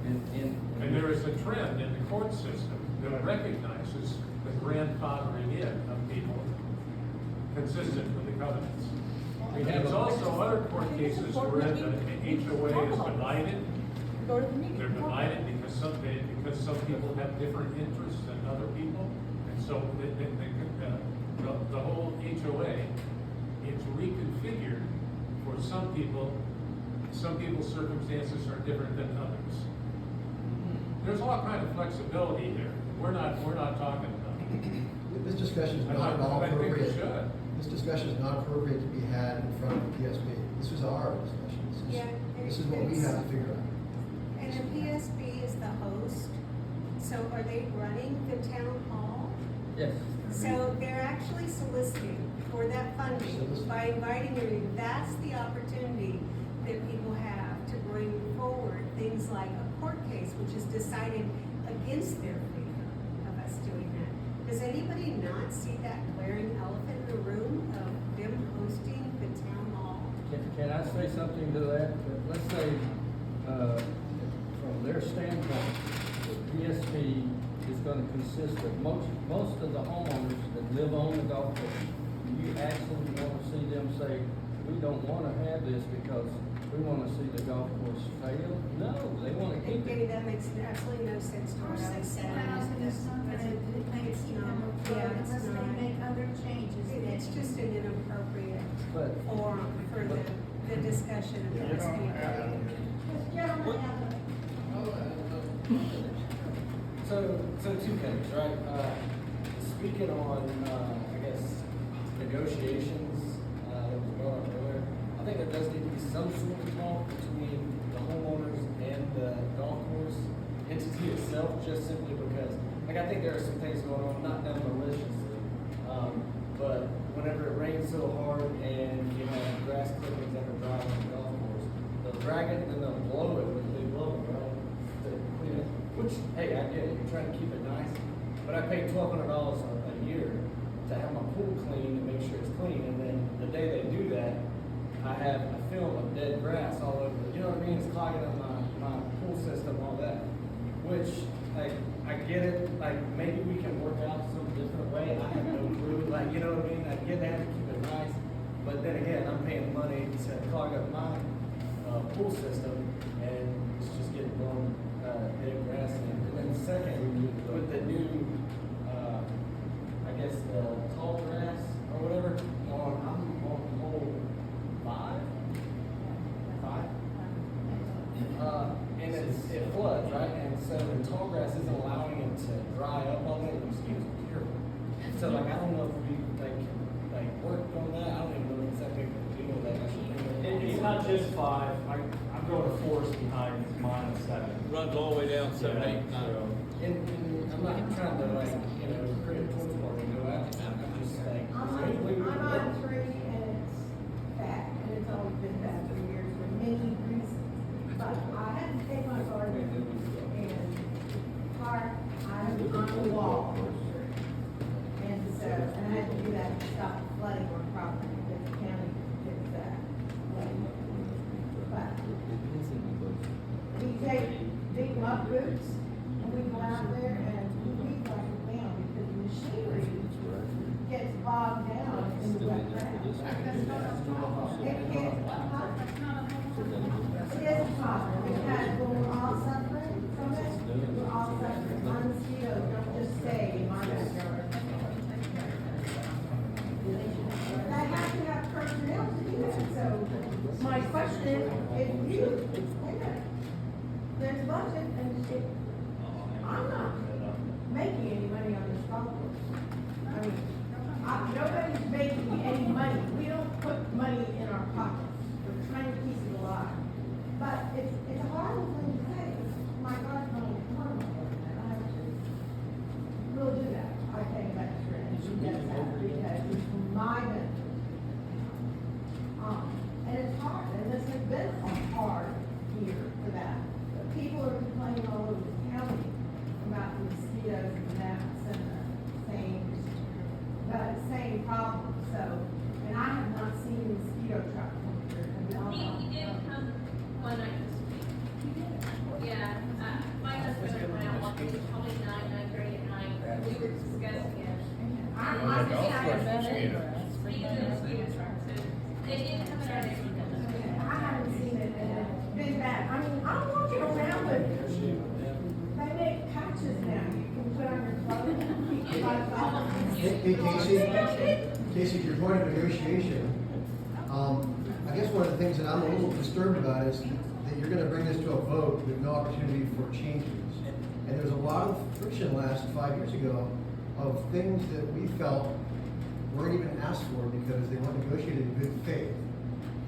And there is a trend in the court system that recognizes the grandfathering in of people consistent with the covenants. There's also other court cases where the HOA is divided. Go to the meeting. They're divided because some people have different interests than other people. And so the whole HOA is reconfigured for some people. Some people's circumstances are different than others. There's all kind of flexibility here. We're not talking about it. This discussion is not at all I think we appropriate. should. This discussion is not appropriate to be had in front of the PSB. This is our discussion. Yeah, This is what we have to figure out. And the PSB is the host, so are they running the town hall? Yes. So they're actually soliciting for that funding by inviting everybody. That's the opportunity that people have to bring forward things like a court case, which is decided against their favor of us doing that. Does anybody not see that glaring elephant in the room of them hosting the town hall? Can I say something to that? Let's say, from their standpoint, the PSP is gonna consist of most of the homeowners that live on the golf course. Do you actually wanna see them say, we don't wanna have this because we wanna see the golf course fail? No, they wanna keep Maybe it. that makes absolutely no sense to Or what I'm saying. 60,000 is not gonna make It's keep them not, afloat yeah, it's unless they not. make other changes. It's just an inappropriate But- forum for the discussion of You this don't being. have it. This gentleman has a So two things, right? Speaking on, I guess, negotiations, that was brought up earlier, I think there does need to be some sort of talk between the homeowners and the golf course entity itself, just simply because, like, I think there are some things going on, not done maliciously, but whenever it rains so hard and, you know, grass clippings that are dry on the golf course, they'll drag it and then they'll blow it with a big blower, right? To clean it, which, hey, I get it, you're trying to keep it nice, but I paid $1,200 a year to have my pool clean and make sure it's clean, and then the day they do that, I have a film of dead grass all over, you know what I mean, it's clogging up my pool system, all that, which, like, I get it, like, maybe we can work out some different way, I have no clue, like, you know what I mean, I get they have to keep it nice, but then again, I'm paying money to clog up my pool system, and it's just getting blown, dead grass in. And then second, with the new, I guess, the tall grass or whatever, I'm on hole 5? And it floods, right? And so the tall grass isn't allowing it to dry up on it, it's terrible. So like, I don't know if we, like worked on that, I don't even know exactly what to do with that. I should think of it. It's not just 5, I'm going to force behind mine at 7. Runs all the way down 7, 8, 9. And I'm not trying to like, you know, create a torch party and go out, I'm just like, is there any way we can I'm work? on 3 and it's bad, and it's always been bad for years for many reasons. But I had to take my garden and park on the wall. And so, and I had to do that to stop flooding on property, because the county did that. But you take big mud roots, we go out there and we break it down because the machinery gets bogged down in the wet ground. It is a problem, because when we're all suffering from it, we're all suffering. My mosquitoes don't just stay in my backyard. I have to have personnel to do that, so my question is, if you, there's budget, and if, I'm not making any money on this golf course. I mean, nobody's making any money, we don't put money in our pockets, we're trying to keep it alive. But it's a horrible thing to say, my God's not a horrible thing, and I have to, we'll do that, I take that straight, and she does that, because it's my benefit. And it's hard, and this has been a hard year for that. People are complaining all over the county about the mosquitoes and the gnats and the same problem, so, and I have not seen a mosquito trap come through. He did come one night this week. He did? Yeah, my husband went out walking, probably 9:30 at night, we were discussing it. Well, the golf course mosquito. Speaking of mosquito traps, they didn't come out every day. I haven't seen it, and it's been bad. I mean, I'm walking around with it. They make patches now, you can put on your clothes and keep your life off. Hey, Casey, to your point of negotiation, I guess one of the things that I'm a little disturbed about is that you're gonna bring this to a vote with no opportunity for changes. And there's a lot of friction last 5 years ago of things that we felt weren't even asked for because they weren't negotiated in good faith.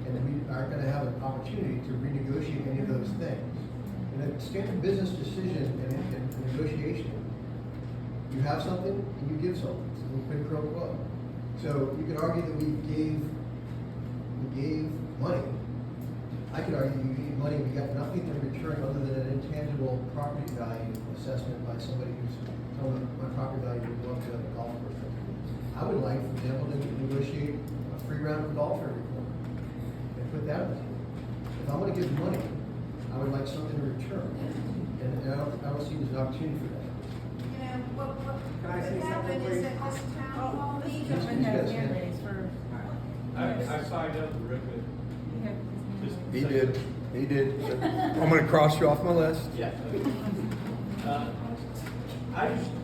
And we aren't gonna have an opportunity to renegotiate any of those things. And a standard business decision and negotiation, you have something and you give something. It's a quid pro quo. So you could argue that we gave money. I could argue we gave money, we got nothing in return other than an intangible property value assessment by somebody who's telling my property value would go up to a golf course. I would like, for example, to negotiate a free round of golf every quarter and put that on the table. If I'm gonna give money, I would like something in return. And I don't see there's an opportunity for that. You know, what Can I say something, happened please? is that this town hall He meeting. just had hand raised for. I signed up for Rick. He did. I'm gonna cross you off my list. Yeah.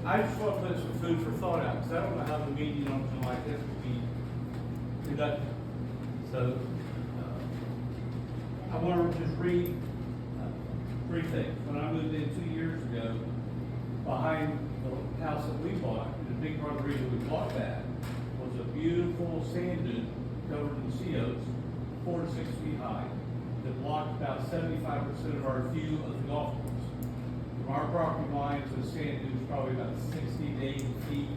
I just want to put some food for thought out, because I don't know how the meeting on something like this would be conducted. So, I want to just read three things. When I moved in 2 years ago, behind the house that we bought, the big part of the reason we bought that was a beautiful sand dune covered in sea oats, 4 to 6 feet high, that blocked about 75% of our view of the golf course. From our property line to the sand dune is probably about 60 to 80 feet.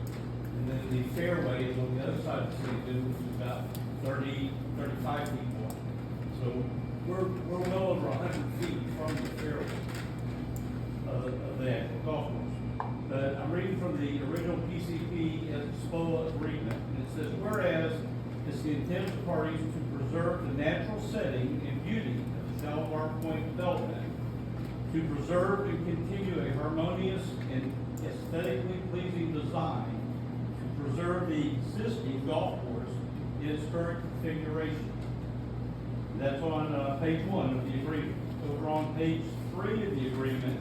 And then the fairway is on the other side of the sand dune, which is about 30, 35 feet more. So we're well over 100 feet from the fairway of the actual golf course. But I'm reading from the original PCP and SPOA agreement, and it says, whereas it's the intent of the parties to preserve the natural setting and beauty of the Shalimar Point development, to preserve and continue a harmonious and aesthetically pleasing design, to preserve the existing golf course in its current configuration. That's on page 1 of the agreement. Over on page 3 of the agreement,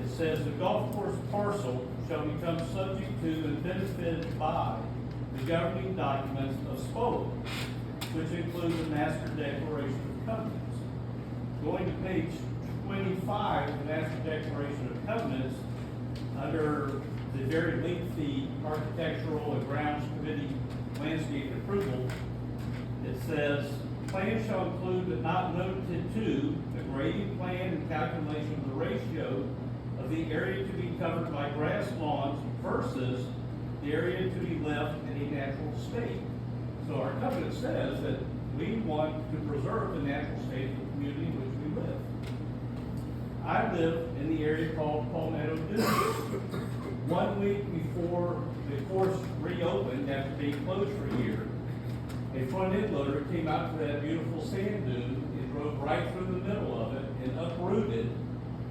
it says the golf course parcel shall become subject to and benefited by the governing documents of SPOA, which include the Master Declaration of Covenants. Going to page 25 of the Master Declaration of Covenants, under the very lengthy Architectural and Grounds Committee landscape approval, it says, plan shall include but not limited to the grading plan and calculation of the ratio of the area to be covered by grass lawns versus the area to be left in a natural state. So our covenant says that we want to preserve the natural state of the community in which we live. I live in the area called Palmetto District. 1 week before the course reopened after being closed for a year, a front end loader came out to that beautiful sand dune and drove right through the middle of it and uprooted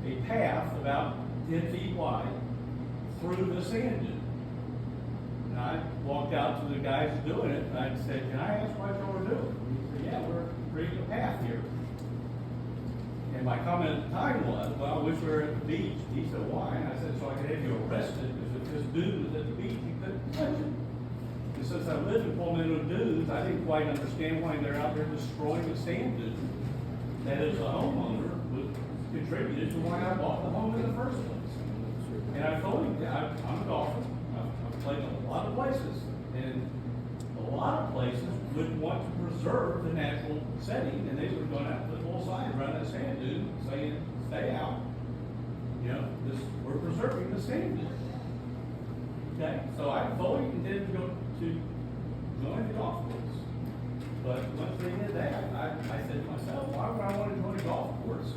a path about 10 feet wide through the sand dune. And I walked out to the guys doing it, and I said, can I ask what y'all are doing? And he said, yeah, we're creating a path here. And my comment at the time was, well, I wish we were at the beach. He said, why? And I said, so I could have you arrested, because if this dude was at the beach, he couldn't touch it. And since I lived in Palmetto Dunes, I didn't quite understand why they're out there destroying the sand dune. That as a homeowner was contributed to why I bought the home in the first place. And I told him, I'm a golfer. I've played in a lot of places, and a lot of places would want to preserve the natural setting, and they would go out with a little sign around that sand dune saying, stay out. You know, we're preserving the sand dune. Okay, so I fully intended to go to join the golf course. But once they did that, I said to myself, why would I want to join a golf course?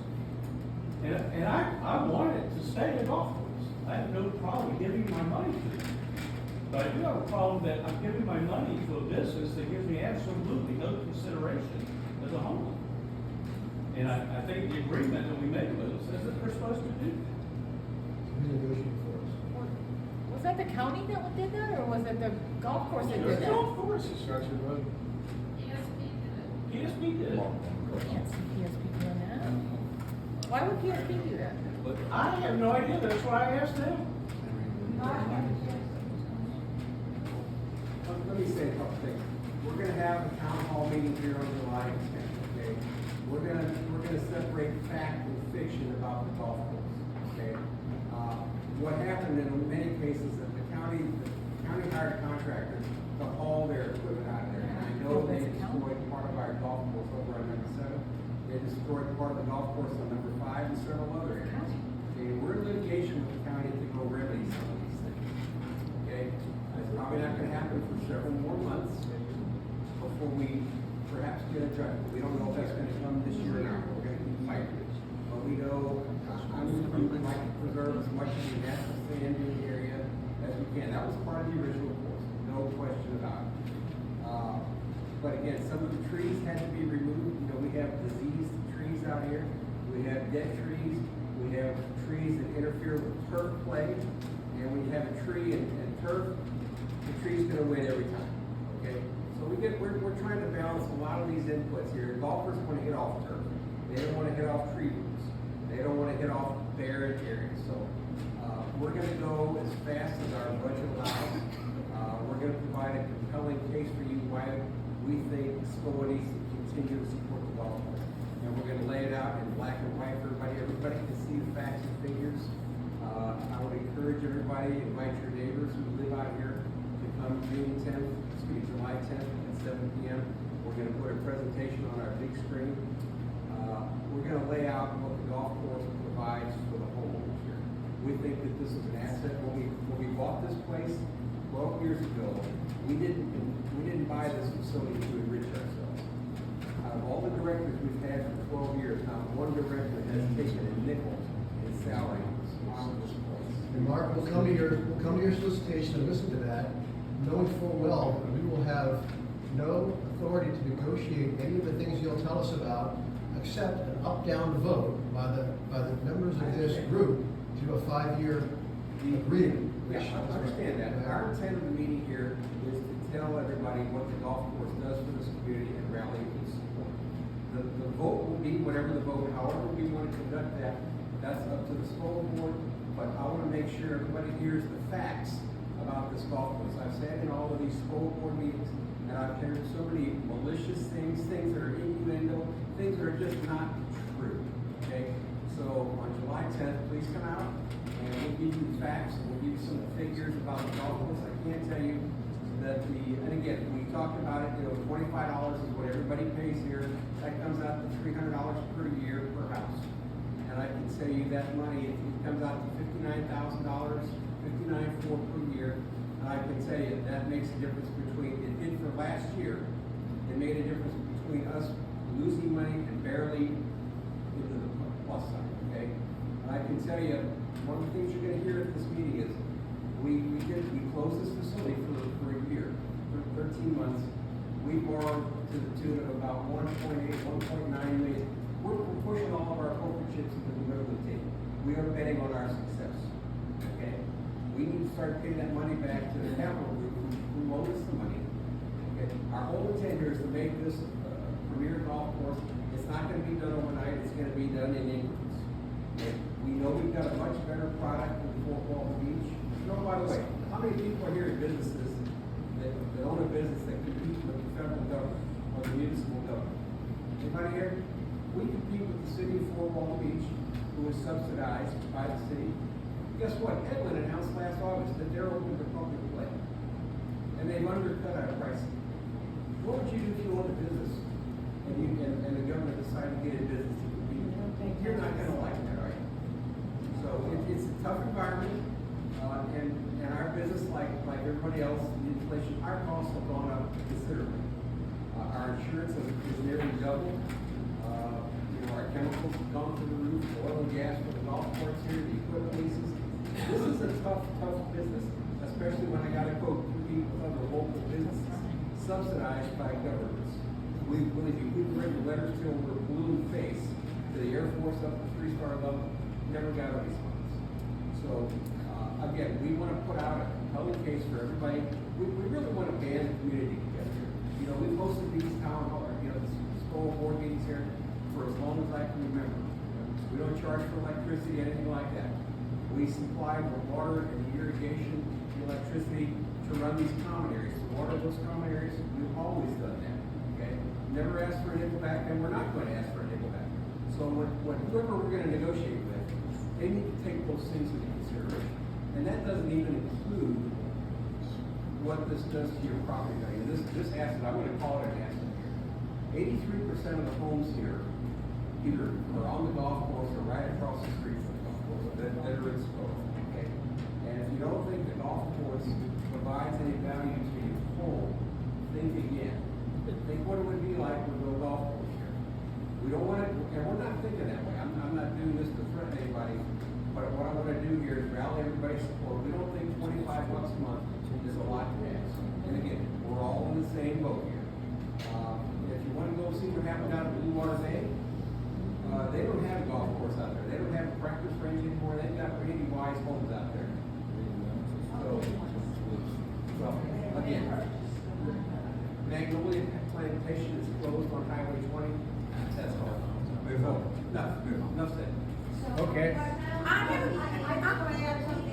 And I wanted to stay a golf course. I have no problem giving my money to it. But I do have a problem that I'm giving my money to a business that gives me absolutely no consideration as a homeowner. And I think the agreement that we made with them says that they're supposed to do that. Who's negotiating for us? Was that the county that did that, or was it the golf course that did that? Golf course. Construction road. PSP did it. I can't see PSP doing that. Why would PSP do that? I have no idea, that's why I asked them. Let me say a couple things. We're gonna have a town hall meeting here on July 10th, okay? We're gonna separate fact and fiction about the golf course, okay? What happened in many cases that the county hired contractors to haul their equipment out of there. And I know they destroyed part of our golf course over on number 7. They destroyed part of the golf course on number 5 and several other areas. Okay, we're in litigation with the county to go remedy some of these things, okay? It's probably not gonna happen for several more months before we perhaps get a judgment. We don't know if that's gonna come this year or not. We're gonna keep fighting. But we know, we would like to preserve as much of the natural sand in the area as we can. That was part of the original course, no question about it. But again, some of the trees had to be removed. You know, we have diseased trees out here. We have dead trees. We have trees that interfere with turf play. And when you have a tree and turf, the tree's gonna win every time, okay? So we're trying to balance a lot of these inputs here. Golfers wanna hit off turf. They don't wanna hit off tree roots. They don't wanna hit off barren areas. So, we're gonna go as fast as our budget allows. We're gonna provide a compelling case for you why we think SPOA needs to continue to support the golf course. And we're gonna lay it out in black and white for everybody. Everybody can see the facts and figures. I would encourage everybody, invite your neighbors who live out here to come July 10th at 7 p.m. We're gonna put a presentation on our big screen. We're gonna lay out what the golf course provides for the homeowners here. We think that this is an asset. When we bought this place 12 years ago, we didn't buy this facility to enrich ourselves. Out of all the directors we've had for 12 years, not one director has taken a nickel in salary on this place. And Mark, we'll come to your solicitation and listen to that, knowing full well that we will have no authority to negotiate any of the things you'll tell us about, except an up-down vote by the members of this group to a 5-year agreement. Yeah, I understand that. Our intent of the meeting here is to tell everybody what the golf course does for this community and rally its support. The vote will be whatever the vote, however we want to conduct that, that's up to the SPOA board, but I want to make sure everybody hears the facts about this golf course. I've sat in all of these SPOA board meetings, and I've heard so many malicious things that are innuendo, things that are just not true, okay? So on July 10th, please come out, and we'll give you the facts, and we'll give you some figures about the golf course. I can tell you that and again, we talked about it, you know, $25 is what everybody pays here. That comes out to $300 per year per house. And I can tell you that money, it comes out to $59,000, $59,400 per year. And I can tell you that makes a difference between, it did for last year, it made a difference between us losing money and barely into the plus side, okay? And I can tell you, one of the things you're gonna hear at this meeting is, we closed this facility for a year, for 13 months. We borrowed to the tune of about 1.8, 1.9 million. We're pushing all of our corporate chips into the middle of the table. We are betting on our success. we need to start paying that money back to the capital group who owes us the money. Okay, our whole intent here is to make this premier golf course. It's not gonna be done overnight, it's gonna be done in increments. Okay, we know we've got a much better product than Fort Walton Beach. You know, by the way, how many people are here in businesses that own a business that compete with the federal government or the municipal government? Anybody here? We compete with the city of Fort Walton Beach, who is subsidized by the city. Guess what? Edwin announced last August that they're open to public play. And they've undercut our pricing. What would you do if you owned a business and the government decided to get a business to compete? You're not gonna like that, are you? So it's a tough environment, and our business, like everybody else, the inflation, our costs have gone up considerably. Our insurance is nearly doubled. Our chemicals have gone through the roof, oil and gas for the golf course here, the equipment leases. This is a tough business, especially when I gotta go compete with other local businesses subsidized by governments. We've written letters till we're blue in the face to the Air Force up to 3-star level, never got a response. So, again, we wanna put out a compelling case for everybody. We really wanna band the community together. You know, we've hosted these town hall, the SPOA board meetings here for as long as I can remember. We don't charge for electricity, anything like that. We supply the water and the irrigation, the electricity to run these common areas, to water those common areas. We've always done that, okay? Never asked for a nickel back, and we're not going to ask for a nickel back. So whoever we're going to negotiate with, they need to take those things into consideration. And that doesn't even include what this does to your property value. This asset, I'm going to call it an asset here. 83% of the homes here either are on the golf course or right across the street from the golf course that are exposed, okay? And if you don't think the golf course provides any value to your home, think again. Think what it would be like with no golf course here. We don't want to, and we're not thinking that way. I'm not doing this to threaten anybody, but what I want to do here is rally everybody's support. We don't think $25 a month is a lot to ask. And again, we're all in the same boat here. If you want to go see what happened out at Blue Water Bay, they don't have a golf course out there. They don't have a practice range anymore. They've got Randy Wise homes out there. So, again, Magnolia Plantation is closed on Highway 20. That's all. Move on. Enough said. Okay. I'm going to add something.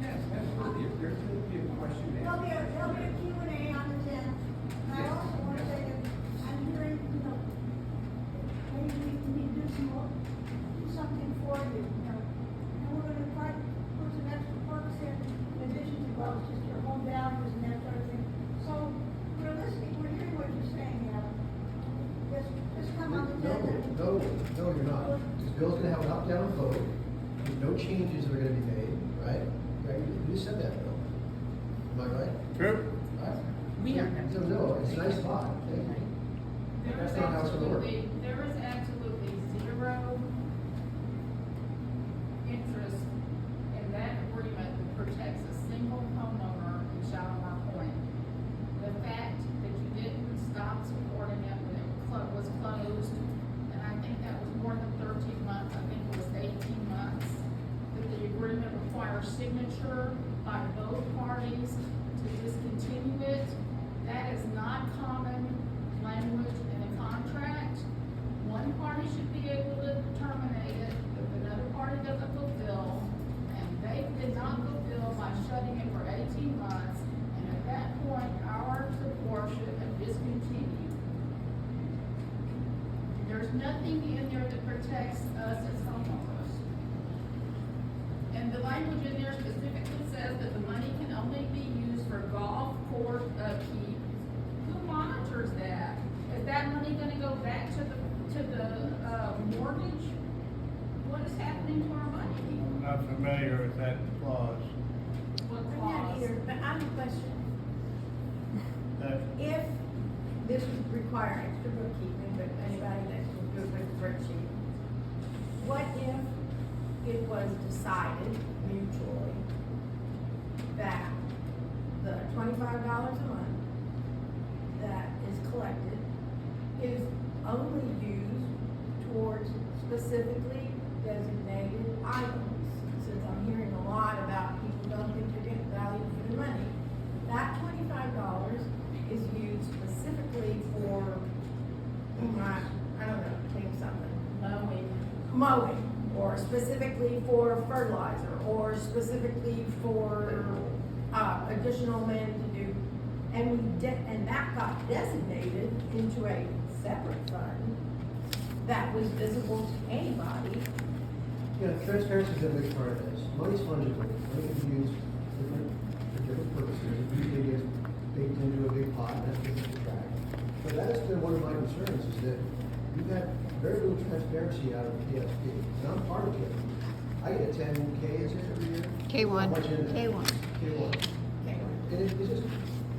Yes, absolutely. If there's going to be a question there. There'll be a Q&A on the 10th. And I also want to say that I'm hearing, maybe we need to do something for you, And we're going to try to put some extra perks in addition to, well, just your home values and that sort of thing. So we're listening, we're hearing what you're saying, Adam. Just come on the 10th. No, you're not. This bill's gonna have an up-down vote, there's no changes that are gonna be made, right? Right, you said that, Bill. Am I right? True. Right? We are. So, no, it's a nice thought, thank you. That's not how it's gonna work. There is absolutely zero interest in that agreement that protects a single homeowner in Shalimar Point. The fact that you didn't stop supporting it when it was closed, and I think that was more than 13 months, I think it was 18 months, that the agreement requires signature by both parties to discontinue it. That is not common language in a contract. One party should be able to terminate it if another party doesn't fulfill, and they did not fulfill by shutting it for 18 months, and at that point, our support should have discontinued. There's nothing in there that protects us as homeowners. And the language in there specifically says that the money can only be used for golf course upkeep. Who monitors that? Is that money gonna go back to the mortgage? What is happening to our money? I'm not familiar with that clause. What I'm not clause? either, but I have a question. That, If this would require extra bookkeeping, but anybody that's good with spreadsheet, what if it was decided mutually that the $25 a month that is collected is only used towards specifically designated items, since I'm hearing a lot about people don't think they're getting value for their money. That $25 is used specifically for, I don't know, think something. Mowing, or specifically for fertilizer, or specifically for, additional men to do. And that got designated into a separate fund that was visible to anybody. Yeah, transparency is a big part of this. Money's fungible. Money can be used for different purposes. It usually gets baked into a big pot, and that's difficult to track. But that has been one of my concerns, is that we've had very little transparency out of the PSP. And I'm part of it. I get a 10K, is it every year? K1. How much in there? K1. K1. And it's just,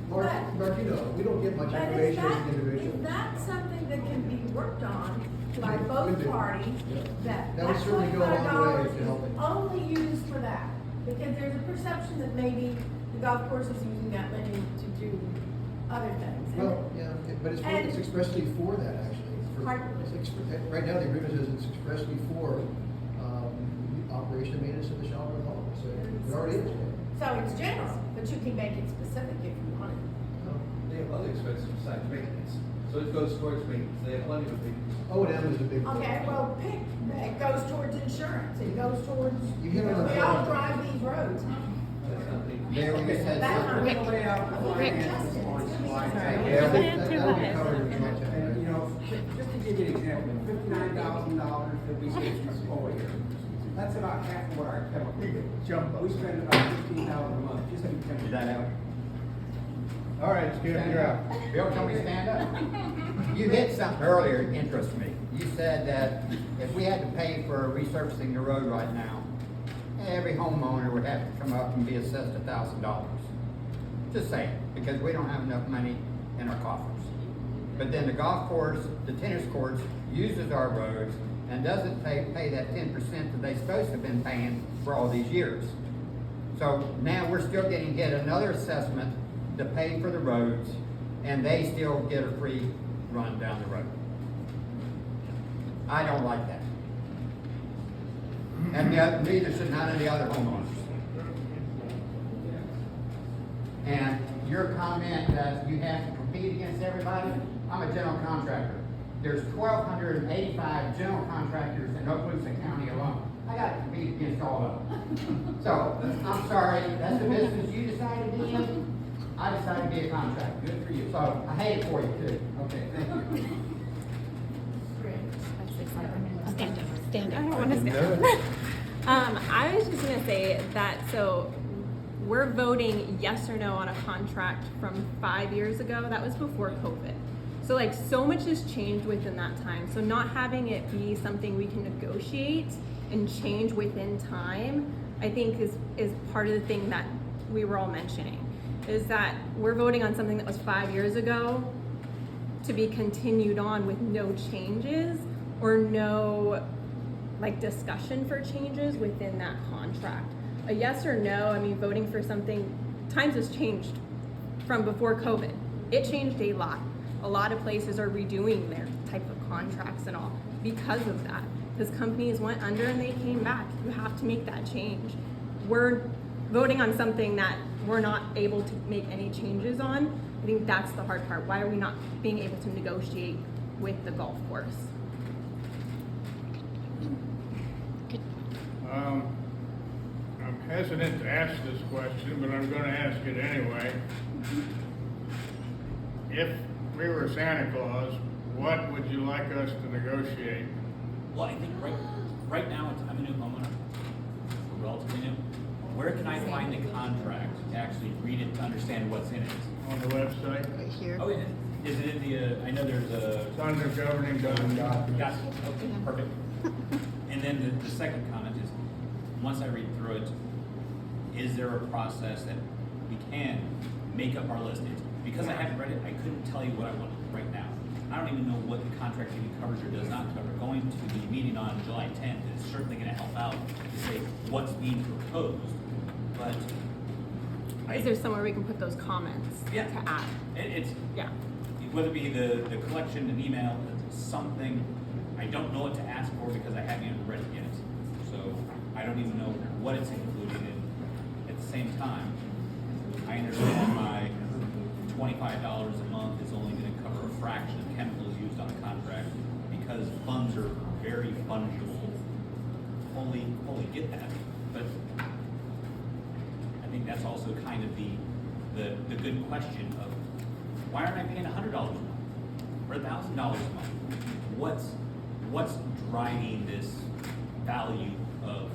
Mark, But- you know, we don't get much But is information as that, an individual. is that something that can be worked on by Could both be. parties? Yeah. That That would certainly go a long way $25 to helping. is only used for that? Because there's a perception that maybe the golf course is using that money to do other things. And- Well, yeah, but it's expressly for that, actually. Pardon? Right now, the agreement says it's expressly for, operation and maintenance of the Shelburne Hall, so it already is. So it's general, but you can make it specific if you want it. They have other expenses besides maintenance, so it goes towards maintenance, they have plenty of maintenance. O&M is a big. Okay, well, it goes towards insurance, it goes towards, You hit on the we all point. drive these roads. There we That's said not something. gonna lay out the finance on slide Yeah, That'll be covered in my check. And, you know, just to give you an example, $59,000 that we save from SPOA here, that's about half of what our chemical bill. We spend about $15,000 a month just in chemical. Did that help? All right, Skip, you're up. Bill, can we stand up? You hit something earlier that interests me. You said that if we had to pay for resurfacing the road right now, every homeowner would have to come up and be assessed $1,000. Just saying, because we don't have enough money in our coffers. But then the golf course, the tennis courts uses our roads and doesn't pay that 10% that they supposed to have been paying for all these years. So now we're still getting yet another assessment to pay for the roads, and they still get a free run down the road. I don't like that. And neither should none of the other homeowners. And your comment that you have to compete against everybody, I'm a general contractor. There's 1,285 general contractors in Okaloosa County alone. I got to compete against all of them. So, I'm sorry, that's the business you decided to be in. I decided to be a contractor. Good for you. So, I hate it for you too. Okay, thank you. Stand up. I don't want to stand up. I was just gonna say that, so we're voting yes or no on a contract from 5 years ago. That was before COVID. So like so much has changed within that time. So not having it be something we can negotiate and change within time, I think is part of the thing that we were all mentioning, is that we're voting on something that was 5 years ago to be continued on with no changes or no like discussion for changes within that contract. A yes or no, I mean, voting for something, times has changed from before COVID. It changed a lot. A lot of places are redoing their type of contracts and all because of that. Because companies went under and they came back. You have to make that change. We're voting on something that we're not able to make any changes on. I think that's the hard part. Why are we not being able to negotiate with the golf course? I'm hesitant to ask this question, but I'm gonna ask it anyway. If we were Santa Claus, what would you like us to negotiate? Well, I think right now, I'm a new homeowner, relatively new. Where can I find the contract to actually read it, to understand what's in it? On the website? Right here. Oh, is it in the, I know there's a. It's under governing documents. Got it, okay, perfect. And then the second comment is, once I read through it, is there a process that we can make up our list? Because I haven't read it, I couldn't tell you what I want right now. I don't even know what the contract even covers or does not cover. Going to the meeting on July 10th is certainly gonna help out to say what's being proposed, but. Is there somewhere we can put those comments Yeah. to add? It's, Yeah. whether it be the collection, an email, something, I don't know what to ask for because I haven't even read it yet. So I don't even know what it's included in. At the same time, I understand my $25 a month is only gonna cover a fraction of chemicals used on a contract because funds are very fungible. Fully get that, but I think that's also kind of the good question of why aren't I paying $100 a month or $1,000 a month? What's driving this value of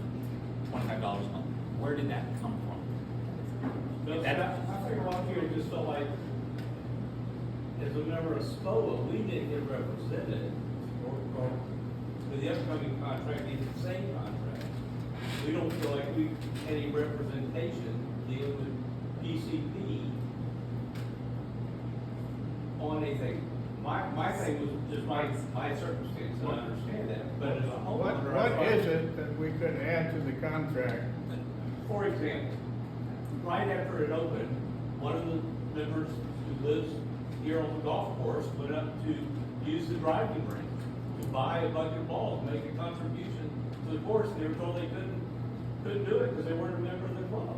$25 a month? Where did that come from? I think one year just felt like, as a member of SPOA, we didn't get represented, or with the upcoming contract, even the same contract. We don't feel like we any representation dealing with PCP on anything. My thing was just my circumstance, I understand that, but as a homeowner. What is it that we could add to the contract? For example, right after it opened, one of the members who lives here on the golf course went up to use the driving range to buy a bunch of balls, make a contribution to the course. They were told they couldn't do it because they weren't a member of the club.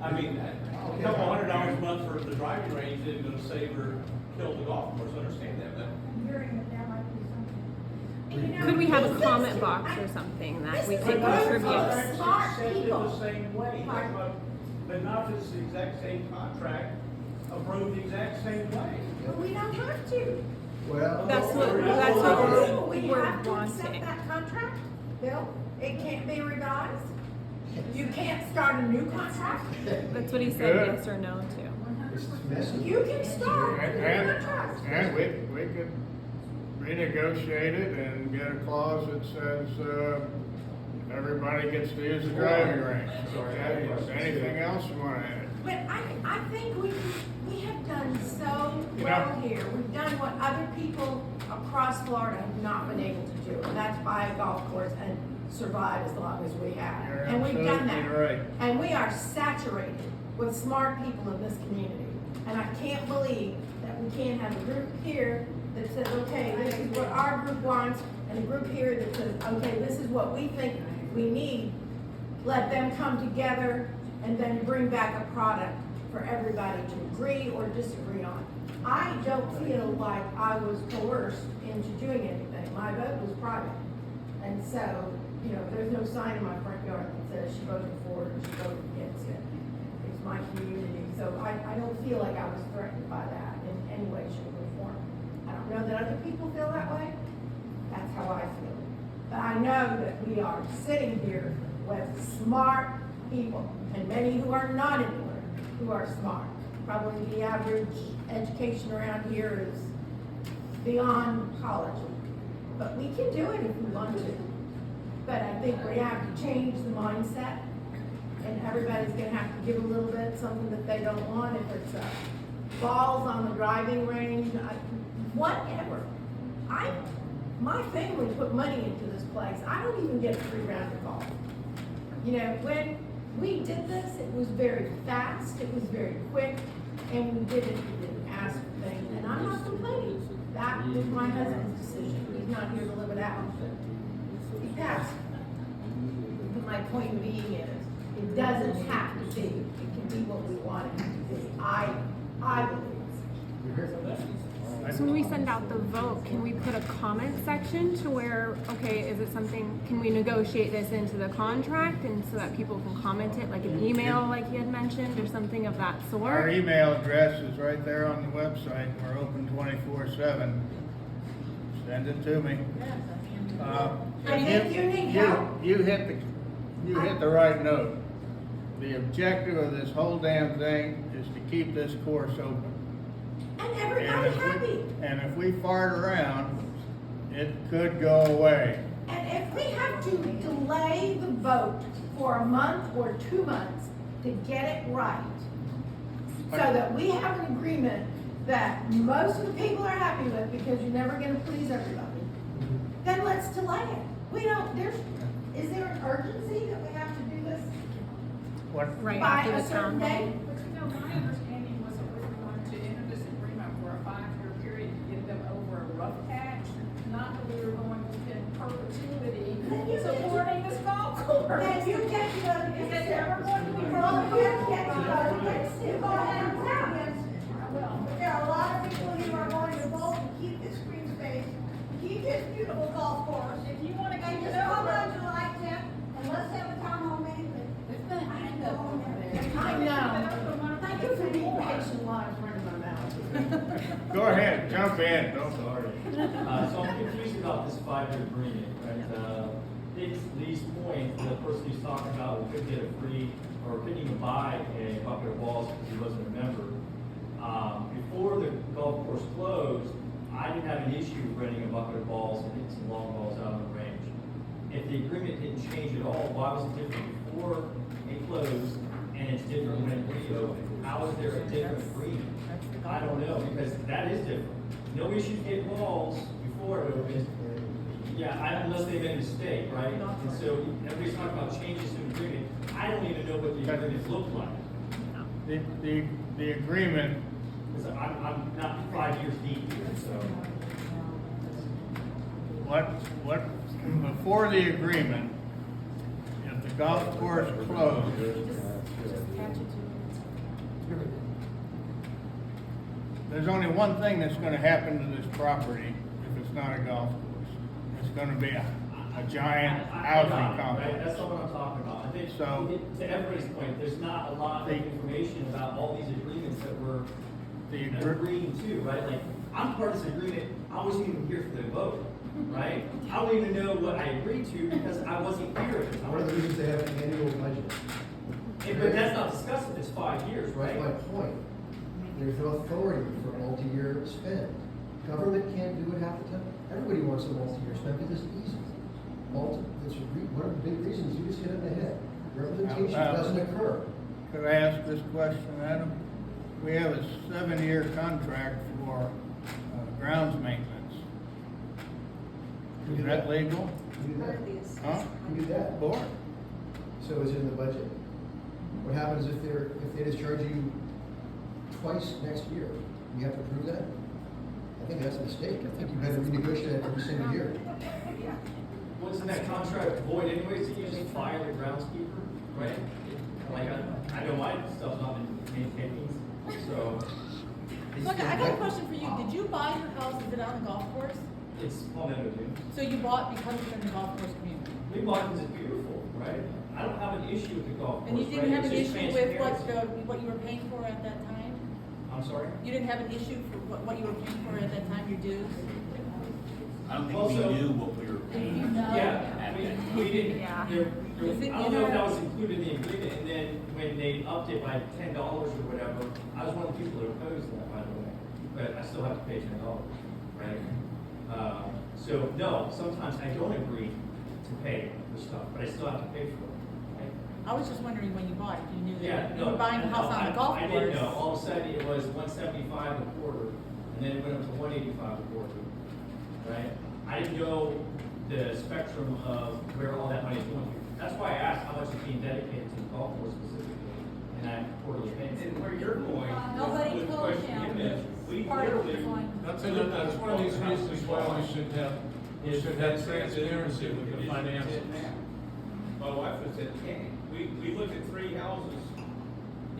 I mean, a couple $100 a month for the driving range isn't going to save or kill the golf course. I understand that, but Hearing that there might be something. You know, Could we have a this comment is- box or something that we this could is a group contribute? of smart Accepted people. the same way, but not if it's the exact same contract, approved the exact same way. But we don't have to. Well. That's what We we're have to we're accept wanting. that contract, Bill. It can't be revised. You can't start a new contract. That's what he said, Good. yes or no to. It's messy. You can start a new And contract. we could renegotiate it and get a clause that says, everybody gets to use the driving range. Or anything else you wanna add? But I think we have done so You well know- here. We've done what other people across Florida have not been able to do, and that's buy a golf course and survive as long as we have. You're And we've done that. absolutely right. And we are saturated with smart people in this community. And I can't believe that we can't have a group here that says, okay, this is what our group wants, and a group here that says, okay, this is what we think we need. Let them come together and then bring back a product for everybody to agree or disagree on. I don't feel like I was coerced into doing anything. My vote was private. And so, you know, there's no sign in my front yard that says she voted for it or she voted against it. It's my community, so I don't feel like I was threatened by that in any way, shape, or form. I don't know that other people feel that way. That's how I feel. But I know that we are sitting here with smart people, and many who are not anywhere, who are smart. Probably the average education around here is beyond college. But we can do it if we want to. But I think we have to change the mindset, and everybody's gonna have to give a little bit, something that they don't want, if it's balls on the driving range, whatever. My family put money into this place. I don't even get a free round of golf. You know, when we did this, it was very fast, it was very quick, and we did it, we didn't ask for things, and I'm not complaining. That was my husband's decision. He's not here to live it out. He passed. But my point being is, it doesn't have to be. It can be what we want it to be. I believe. So when we send out the vote, can we put a comment section to where, okay, is it something, can we negotiate this into the contract and so that people can comment it, like an email like you had mentioned, or something of that Our sort? email address is right there on the website. We're open 24/7. Send it to me. And if you need help. You hit the right note. The objective of this whole damn thing is to keep this course open. And everybody's happy. And if we fart around, it could go away. And if we have to delay the vote for a month or 2 months to get it right, so that we have an agreement that most of the people are happy with, because you're never gonna please everybody, then let's delay it. Is there an urgency that we have to do this What? Right by after a the certain town date? hall? But you know, my understanding was that we were going to enter this agreement for a 5-year period to get them over a rough patch, not that we were going to spend perpetuity Then you jump in, don't worry. So I'm confused about this 5-year agreement, right? These points, the person who's talking about we could get a free, or couldn't even buy a bucket of balls because he wasn't a member. Before the golf course closed, I didn't have an issue renting a bucket of balls and hitting some long balls out on the range. If the agreement didn't change at all, why was it different before it closed and it's different when it reopened? How is there a different agreement? I don't know, because that is different. No issues getting balls before it opened. Yeah, unless they made a mistake, right? And so everybody's talking about changes to the agreement. I don't even know what the agreement looked like. The agreement, Because I'm not 5 years deep here, so. before the agreement, if the golf course closed, there's only one thing that's gonna happen to this property if it's not a golf course. It's gonna be a giant housing Right, complex. that's not what I'm talking about. I think, So- to everybody's point, there's not a lot of information about all these agreements that we're agreeing to, right? Like, I'm part of this agreement, I wasn't even here for the vote, right? I don't even know what I agreed to because I wasn't here at the time. One of the reasons they have an annual budget. But that's not discussed if it's 5 years, right? That's my point. There's no authority for multi-year spend. Government can't do it half the time. Everybody wants a multi-year spend because it's easy. One of the big reasons, you just hit it in the head. Representation doesn't occur. Could I ask this question, Adam? We have a 7-year contract for grounds maintenance. Is that legal? Who did that? Huh? Who did that? Board. So is it in the budget? What happens if they discharge you twice next year? You have to prove that? I think that's a mistake. I think you better renegotiate that every single year. Wasn't that contract void anyways, that you just fire the groundskeeper, right? Like, I know my stuff's not been maintained, so. Look, I got a question for you. Did you buy your house, is it on the golf course? It's palmetto dude. So you bought because it's in the golf course community? We bought because it's beautiful, right? I don't have an issue with the golf course, And you didn't right? have an It's just issue with transparency. what you were paying for at that time? I'm sorry? You didn't have an issue for what you were paying for at that time, your dues? I don't think Also- we knew what we were paying. Yeah, we didn't, Yeah. Is it I don't in know if our- that was included in the agreement, and then when they upped it by $10 or whatever, I was one of the people that opposed that, by the way, but I still have to pay $10, right? So, no, sometimes I don't agree to pay for stuff, but I still have to pay for it, right? I was just wondering when you bought it, you knew Yeah, that you no. were buying a house on the golf I course. didn't know, all of a sudden it was 175 a quarter, and then it went up to 185 a quarter, right? I didn't know the spectrum of where all that money is going to. That's why I asked how much is being dedicated to the golf course specifically, and I quarterly payment. And where you're going, Nobody with the told question him. you asked, we Part of literally. the point. That's one of these reasons why we should have transparency with the finances. My wife was at 10. We looked at 3 houses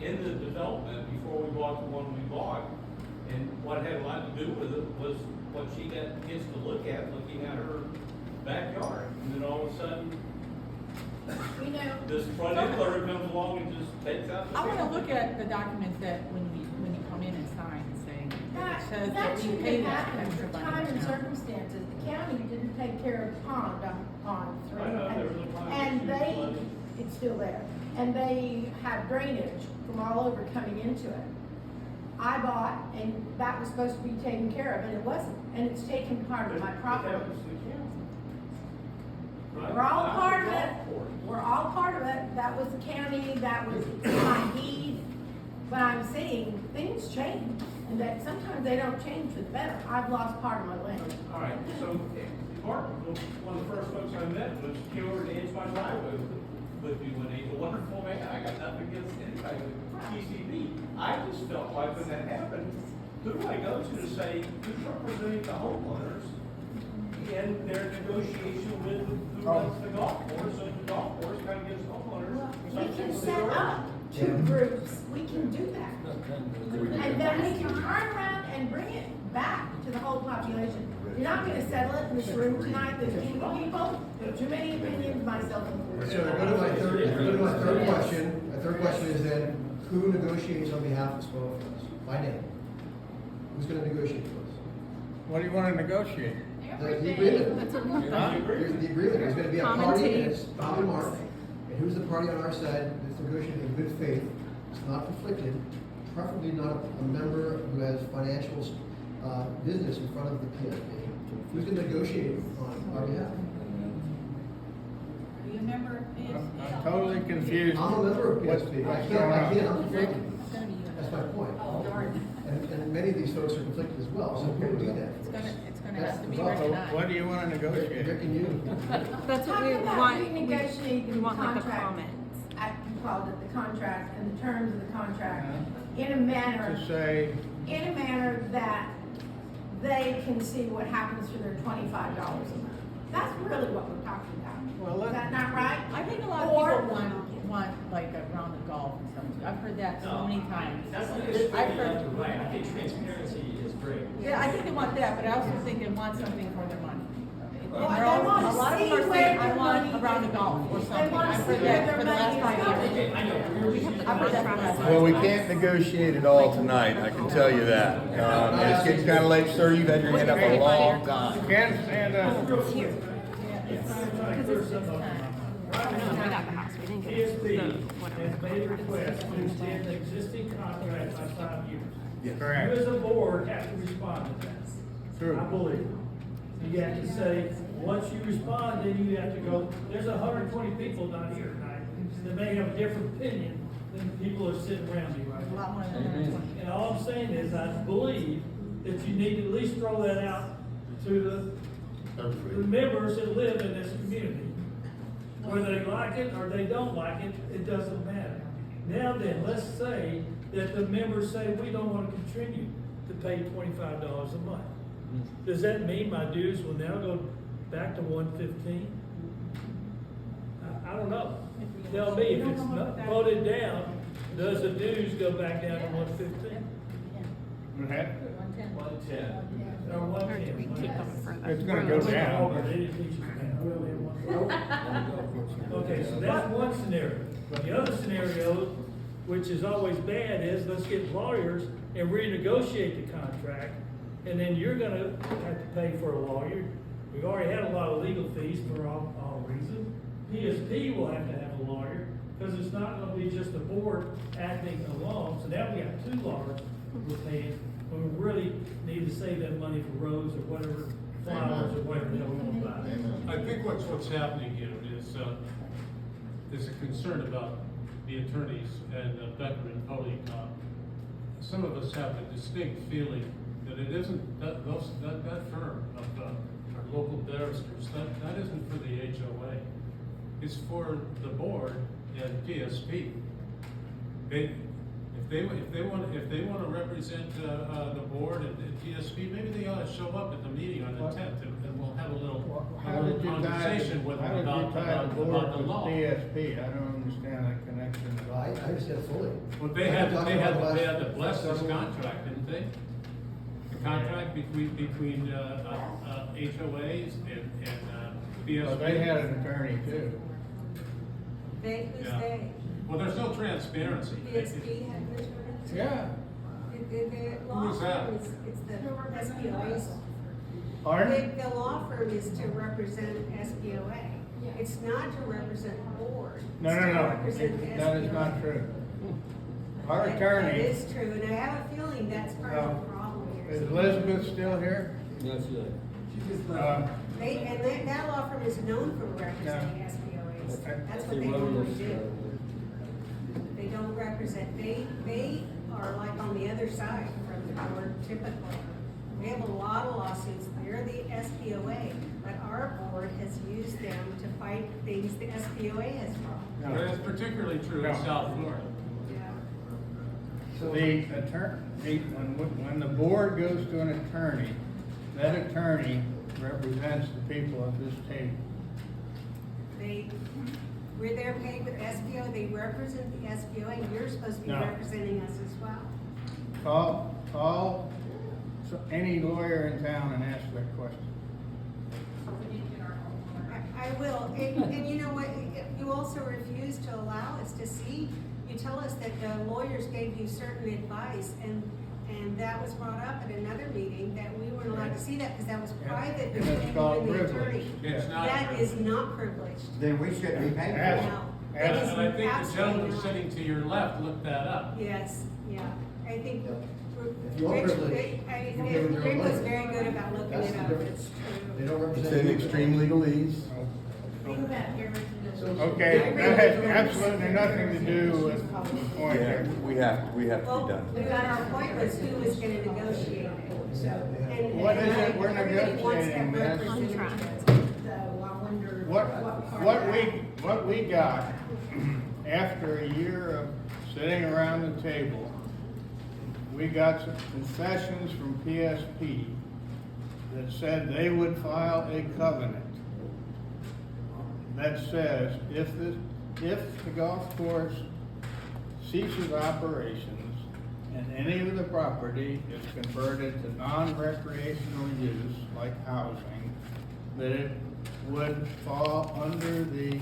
in the development before we bought the one we bought. And what had a lot to do with it was what she gets to look at, looking at her backyard. And then all of a sudden, We know. this front end clerk comes along and just takes out the. I wanna look at the documents that when you come in and sign and say, it says That that we shouldn't pay have that happened extra for money. time and circumstances. The county didn't take care of the pond on Pond Three. I know, there was a pond And issue, they, flooding. it's still there, and they have drainage from all over coming into it. I bought, and that was supposed to be taken care of, and it wasn't, and it's taken part of my property. That was the county. Right? We're all Not part the of it, golf course. we're all part of it, that was the county, that was my deed. But I'm saying, things change, and that sometimes they don't change for the better. I've lost part of my land. All right, so Mark, one of the first folks I met was came over to edge my driveway with me when he's a wonderful man. I got nothing against anybody with TCB. I just felt like when that happened, who do I go to say, who's representing the homeowners in their negotiation with who runs the golf course, and the golf course kind of gives homeowners. We can set up 2 groups, we can do that. And then we can turn around and bring it back to the whole population. You're not gonna settle it in this room tonight, there's too many people, there's too many opinions, myself included. So go to my third question. My third question is then, who negotiates on behalf of SPOA for us? By name. Who's gonna negotiate for us? What do you wanna negotiate? The agreement. Huh? Here's the agreement, there's gonna be a Common party, tape. and it's Bob and Mark, and who's the party on our side that's negotiating in good faith, it's not conflicted, preferably not a member who has financial, business in front of the PSP, who's gonna negotiate on our behalf. Do you remember? I'm totally confused. I'm a member of What's- PSP, what's I'm going on? conflicted, It's gonna be you. that's my point. Oh, darn. And many of these folks are conflicted as well, so who would do that? It's gonna That's have to be the Rick problem. and I. What do you wanna negotiate? Rick and you. That's what we Talk about want, renegotiating we want like the contract. comments. You called it the contract and the terms of the contract Uh-huh. in a manner. To say, In a manner that they can see what happens for their $25 a month. That's really what we're talking about. Well, Is that not right? I think a lot of Or- people want like a round of golf and stuff too. I've heard that so many times. That's not I've heard, right. I think transparency is great. yeah, I think they want that, but I also think they want something for their money. Well, They're they all- wanna a lot of them see are saying, where I their want money a round of is. golf or They something. wanna I've see heard where that their for the last money is 5 years. going. I know. I've heard that for the last 5 years. Well, we can't negotiate it all tonight, I can tell you that. It's getting kinda late, sir, you've had your hand up a long time. Ken, stand up. Here. Because it's No, we got the house, we didn't get PSP the, has whatever. made a request to extend the existing contract by 5 years. Yes. Correct. You as a board have to respond to that. True. I believe. You have to say, once you respond, then you have to go, there's 120 people not here tonight that may have a different opinion than the people who are sitting around me right A now. lot more than Amen. 120. And all I'm saying is, I believe that you need to at least throw that out to the members that live in this community. Whether they like it or they don't like it, it doesn't matter. Now then, let's say that the members say, we don't want to continue to pay $25 a month. Does that mean my dues will now go back to $115? I don't know. Tell me, if it's not voted down, does the dues go back down to $115? What happened? 110. Or Or do we keep 110? them further? It's gonna go down. They didn't teach you that. We only had one. Okay, so that's one scenario. But the other scenario, which is always bad, is let's get lawyers and renegotiate the contract, and then you're gonna have to pay for a lawyer. We've already had a lot of legal fees for all reasons. PSP will have to have a lawyer, because it's not gonna be just the board acting alone. So now we have 2 lawyers we're paying, when we really need to save that money for roads or whatever, flowers or whatever the hell we want to buy. I think what's happening here is, there's a concern about the attorneys and Becker and Cody. Some of us have a distinct feeling that it isn't, that firm of, our local barristers, that isn't for the HOA. It's for the board and PSP. If they want to represent, the board and PSP, maybe they ought to show up at the meeting on the 10th and we'll have a little How did you tie, conversation with them how did you about tie the board the with law. PSP? I don't understand that connection at all. I understand fully. Well, they had to bless this contract, didn't they? The contract between HOAs and PSP. Well, they had an attorney too. They, who's Yeah. they? Well, there's no transparency. PSP had an attorney? Yeah. The law Who is that? firm is, it's the SPOA's. Pardon? The law firm is to represent SPOA. It's not to represent the board. No, It's no, to no, represent the that is SPOA. not true. Our That attorney, is true, and I have a feeling that's part of the problem is here. Elizabeth still here? That's it. That law firm is known for representing SPOAs. That's what they See, normally is, do. They don't represent, they are like on the other side from the board typically. We have a lot of lawsuits, they're the SPOA, but our board has used them to fight things the SPOA has brought. But it's particularly true in No. South Florida. The attorney, when the board goes to an attorney, that attorney represents the people at this table. We're there paid with SPO, they represent the SPOA, and you're supposed to be No. representing us as well. Call any lawyer in town and ask that question. I will, and you know what, you also refuse to allow us to see, you tell us that the lawyers gave you certain advice, and And that was brought up at another meeting, that we weren't allowed to see that because that was private And it's between you called and the privilege. attorney. It's not That is privilege. not privileged. Then we should be paying for Ask- it. No. ask- That is And I think the absolutely gentleman not. sitting to your left looked that up. Yes, yeah, I think If you want Rich, privilege, I you pay with your Rick own was money. very good about looking That's it the up, difference. it's They true. don't It's represent in you. extreme legalese. Think about your original. Okay, that has absolutely nothing to do with the point Yeah, here. we have to be Well, done. we got our point was who was gonna negotiate it, so. and- What is and it we're everybody wants that negotiating, Beth? represented. Contract. So I wonder What we got after a year of sitting around the table, we got some concessions from PSP that said they would file a covenant that says if the golf course ceases operations and any of the property is converted to non-recreational use, like housing, that it would fall under the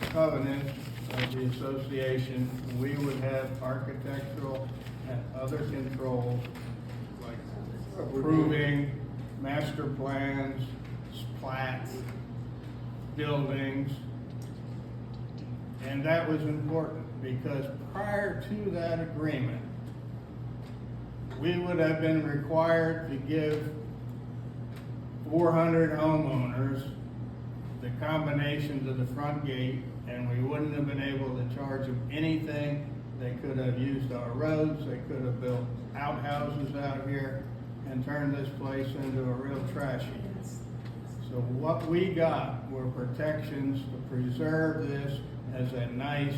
covenant of the association. We would have architectural and other controls, like approving master plans, plats, buildings. And that was important because prior to that agreement, we would have been required to give 400 homeowners the combination to the front gate, and we wouldn't have been able to charge them anything. They could have used our roads, they could have built outhouses out here and turned this place into a real trash heap. So what we got were protections to preserve this as a nice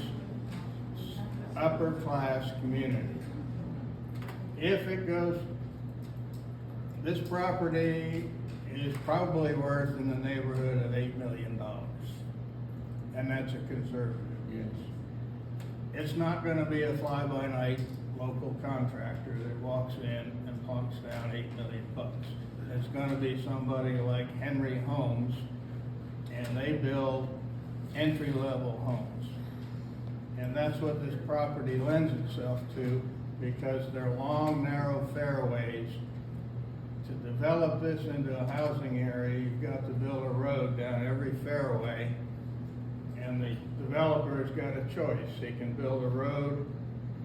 upper class community. If it goes, this property is probably worth in the neighborhood of $8 million. And that's a conservative, yes. It's not gonna be a fly-by-night local contractor that walks in and plunks down $8 million. It's gonna be somebody like Henry Homes, and they build entry-level homes. And that's what this property lends itself to, because they're long, narrow fairways. To develop this into a housing area, you've got to build a road down every fairway. And the developer's got a choice. He can build a road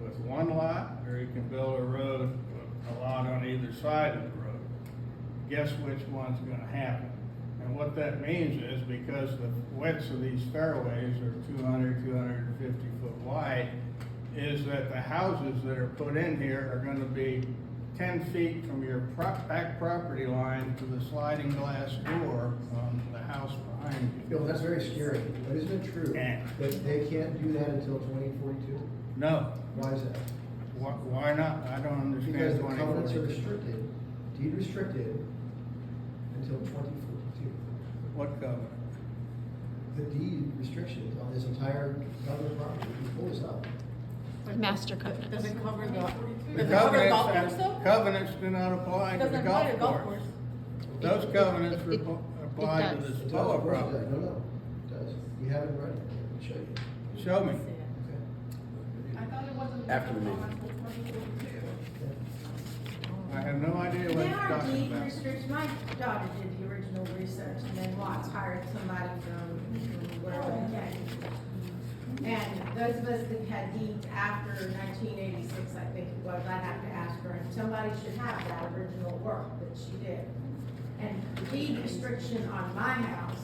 with one lot, or he can build a road with a lot on either side of the road. Guess which one's gonna happen? And what that means is, because the widths of these fairways are 200, 250 foot wide, is that the houses that are put in here are gonna be 10 feet from your back property line to the sliding glass door on the house behind you. Bill, that's very scary, but isn't it true Yeah. that they can't do that until 2042? No. Why is that? Why not? I don't understand. Because the covenants are 2042. restricted, deed restricted, until 2042. What covenant? The deed restrictions on this entire government property, you pull this up. Master covenant. Does it cover The does it cover golf course though? covenants do not apply to Doesn't the apply to golf course. Those covenants apply to the does. It does, SPOA of course it property. does. No, it does. We have it right. Let me show you. Show me. I thought it wasn't. After the meeting. until 2022. I have no idea what There you're are talking deed about. restrictions, my daughter did the original research, and then Watts hired somebody from wherever they came. And those of us that had deeds after 1986, I think it was, I'd have to ask her, and somebody should have that original work that she did. And the deed restriction on my house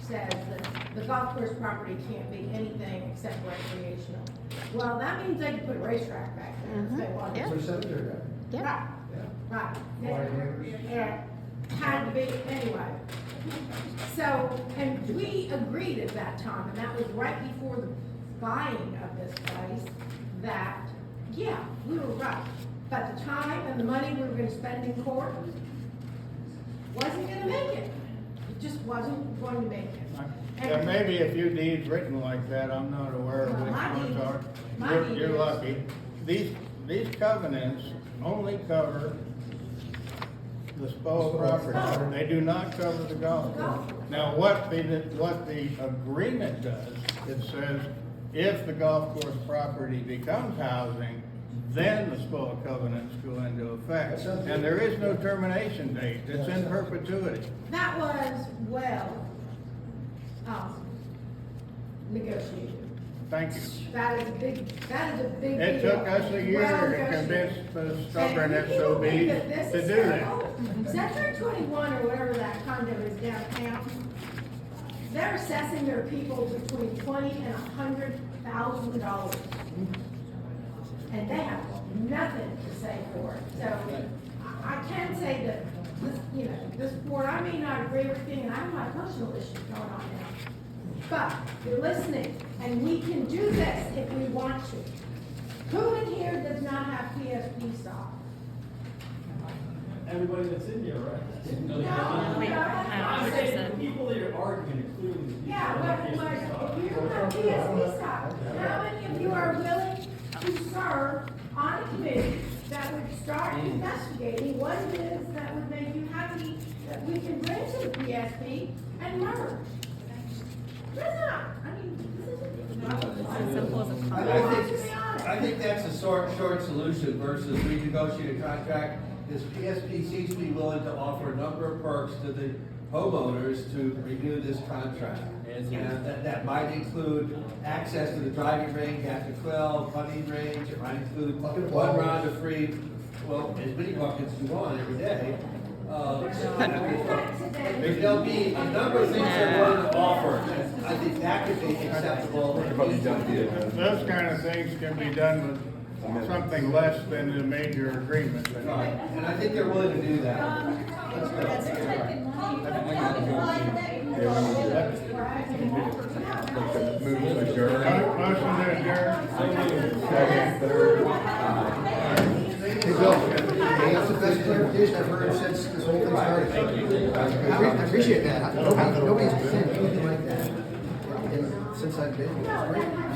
says that the golf course property can't be anything except recreational. Well, that means they can put a racetrack back there if they wanted. Yeah. So cemetery guy. Yeah. Right, Why right. neighbors? Yeah, had to be, anyway. So, and we agreed at that time, and that was right before the buying of this place, that, yeah, we were right. But the time and the money we were gonna spend in court wasn't gonna make it. It just wasn't going to make it. There may be a few deeds written like that, I'm not aware of Well, which my ones deed- are. my deed You're is- lucky. These covenants only cover the SPOA property. They do not cover the golf course. Now, what the agreement does, it says, if the golf course property becomes housing, then the SPOA covenants go into effect. And there is no termination date, it's in perpetuity. That was negotiated. Thank you. That is a big deal. It took us a year Well to negotiated. convince the stubborn And you SOBs believe that this to is do terrible? that. Sector 21 or whatever that condo is downtown, they're assessing their people between $20,000 and $100,000. And they have nothing to say for it. So I can say that this, this board, I may not agree with everything, and I have my personal issues going on now. But you're listening, and we can do this if we want to. Who in here does not have PSP stock? Everybody that's in here, right? No, I'm saying the people that are arguing, including the people Yeah, that but are if you have PSP stock, how many of you are willing to serve on a committee that would start investigating what it is that would make you happy that we can bring to the PSP and merge? That's not, I mean, this isn't. As simple as a I think that's a short solution versus renegotiate a contract. This PSP seems to be willing to offer a number of perks to the homeowners to renew this contract. And that might include access to the driving range after 12, putting range, it might include one round of free, well, as many buckets as you want every day. There'll be a number of things they're willing to offer. I think that could be acceptable. Those kind of things can be done with something less than the major agreement. Right, and I think they're willing to do that. Let's Motion to adjourn. Hey, Bill, that's the best clarification I've heard since this whole thing started. I appreciate that. Nobody's said anything like that since I've been here. It's great.